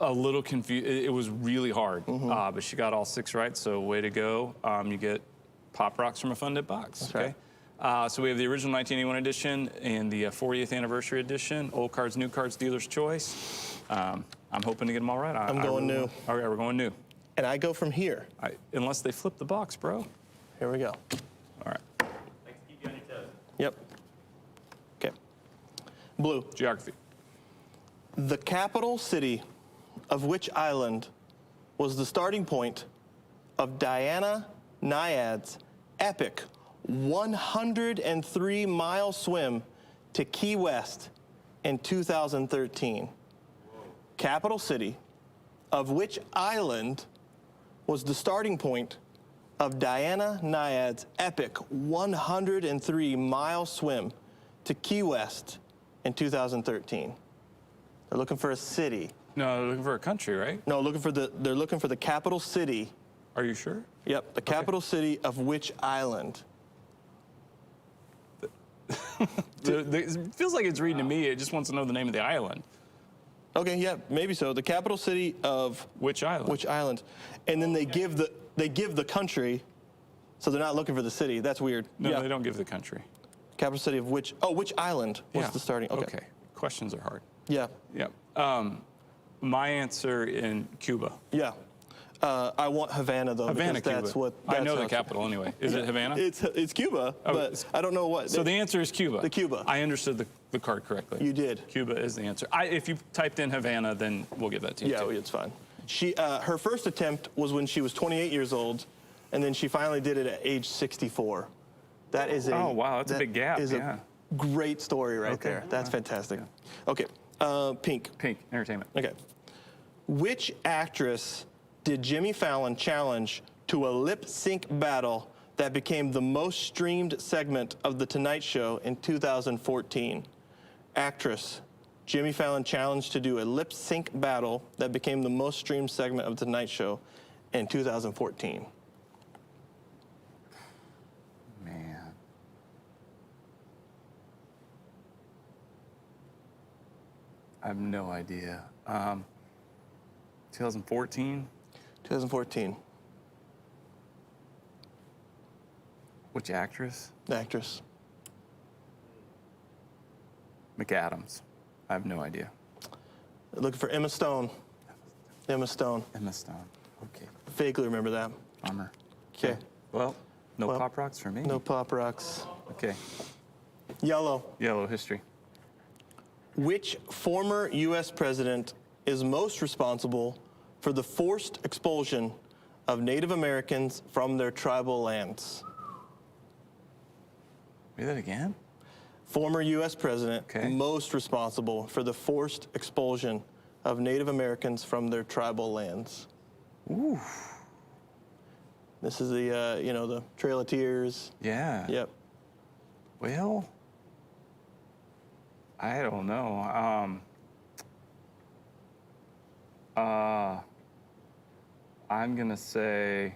a little confused. It was really hard, but she got all 6 right, so way to go. You get Pop Rocks from a Fun Dip box, okay? right. So we have the original 1981 edition and the 40th anniversary edition. Old cards, new cards, dealer's choice. I'm hoping to get them all right. I'm going new. All right, we're going new. And I go from here. Unless they flip the box, bro. Here we go. All right. Thanks, keep you on your toes. Yep. Okay. Blue. Geography. The capital city of which island was the starting point of Diana Nyad's epic 103-mile swim to Key West in 2013? Capital city of which island was the starting point of Diana Nyad's epic 103-mile swim to Key West in 2013? They're looking for a city. No, they're looking for a country, right? No, they're looking for the capital city. Are you sure? Yep, the capital city of which island? It feels like it's reading to me. It just wants to know the name of the island. Okay, yeah, maybe so. The capital city of Which island? which island? And then they give the country, so they're not looking for the city. That's weird. No, yeah. they don't give the country. Capital city of which? Oh, which island was Yeah. the starting? Okay. Questions are hard. Yeah, Yep. My answer in Cuba. yeah. I want Havana though. Havana, because that's Cuba. what. I that's know how the it's- capital anyway. Is it Havana? It's Cuba, but it's- I don't know what. So the answer is Cuba. The Cuba. I understood the card correctly. You did. Cuba is the answer. If you typed in Havana, then we'll give that to you. Yeah, too. it's fine. Her first attempt was when she was 28 years old, and then she finally did it at age 64. That is a Oh, wow, that's a big gap, Is yeah. a great story right Okay. there. That's fantastic. Okay, pink. Pink, entertainment. Okay. Which actress did Jimmy Fallon challenge to a lip sync battle that became the most streamed segment of The Tonight Show in 2014? Actress Jimmy Fallon challenged to do a lip sync battle that became the most streamed segment of The Tonight Show in 2014. Man. I have no idea. 2014? 2014. Which actress? The actress. McAdams. I have no idea. Looking for Emma Stone. Emma Stone. Emma Stone. Okay. Vaguely remember that. Bummer. Okay. Well, no Well, Pop Rocks for me. No pop rocks. Okay. Yellow. Yellow history. Which former U.S. president is most responsible for the forced expulsion of Native Americans from their tribal lands? Read that again? Former U.S. president Okay. most responsible for the forced expulsion of Native Americans from their tribal lands. Ooh. This is the, the Trail of Tears. Yeah. Yep. Well, I don't know. I'm gonna say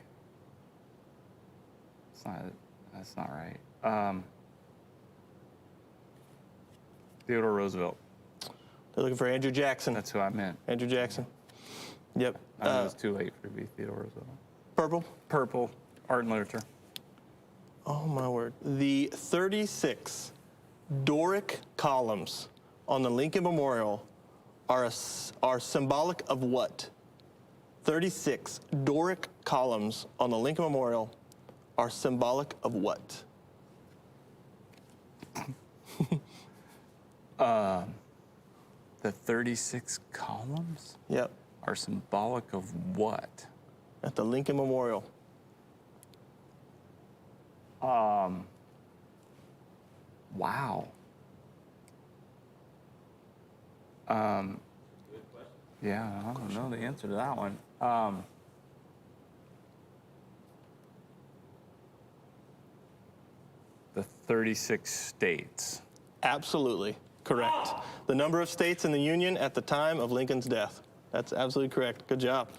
that's not right. Theodore Roosevelt. They're looking for Andrew Jackson. That's who I meant. Andrew Jackson. Yep. I know it was too late for it to be Theodore Roosevelt. Purple. Purple, art and literature. Oh, my word. The 36 Doric columns on the Lincoln Memorial are symbolic of what? 36 Doric columns on the Lincoln Memorial are symbolic of what? The 36 columns Yep. are symbolic of what? At the Lincoln Memorial. Wow. Yeah, I don't know the answer to that one. The 36 states. Absolutely correct. The number of states in the Union at the time of Lincoln's death. That's absolutely correct. Good job.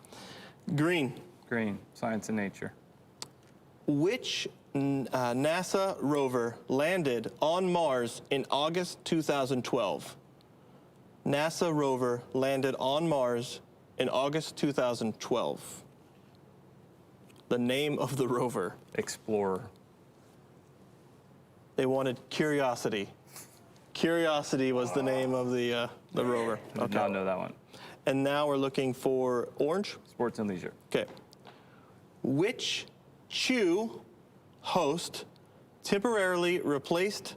Green. Green, science and nature. Which NASA rover landed on Mars in August 2012? NASA rover landed on Mars in August 2012. The name of the rover. Explorer. They wanted Curiosity. Curiosity was the name of the rover. I did not know that one. And now we're looking for orange. Sports and leisure. Okay. Which Chew host temporarily replaced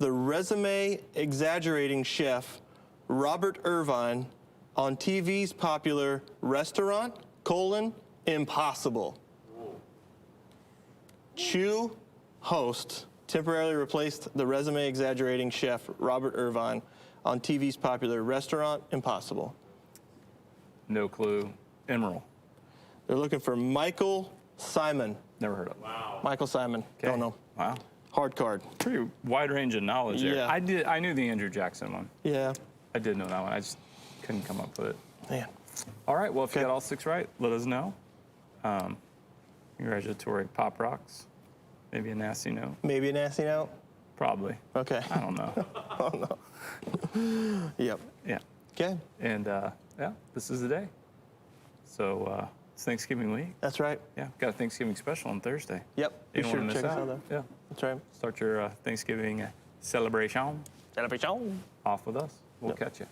the resume exaggerating chef Robert Irvine on TV's popular Restaurant: Impossible? Chew host temporarily replaced the resume exaggerating chef Robert Irvine on TV's popular Restaurant: Impossible. No clue. Emerald. They're looking for Michael Simon. Never heard of. Wow. Michael Simon. Okay. Don't know. Wow. Hard card. Pretty wide range of knowledge there. Yeah. I knew the Andrew Jackson one. Yeah. I did know that one. I just couldn't come up with it. Man. All right. Well, if you Okay. got all 6 right, let us know. Congratulatory pop rocks. Maybe a nasty note. Maybe a nasty note? Probably. Okay. I don't know. Yep. Yeah. Okay. And yeah, this is the day. So it's Thanksgiving week. That's right. Yeah. Got a Thanksgiving special on Thursday. Yep. You Be don't sure want to to check miss us out. out there. Yeah. That's right. Start your Thanksgiving celebration Celebration. off with us. We'll Yep. catch you.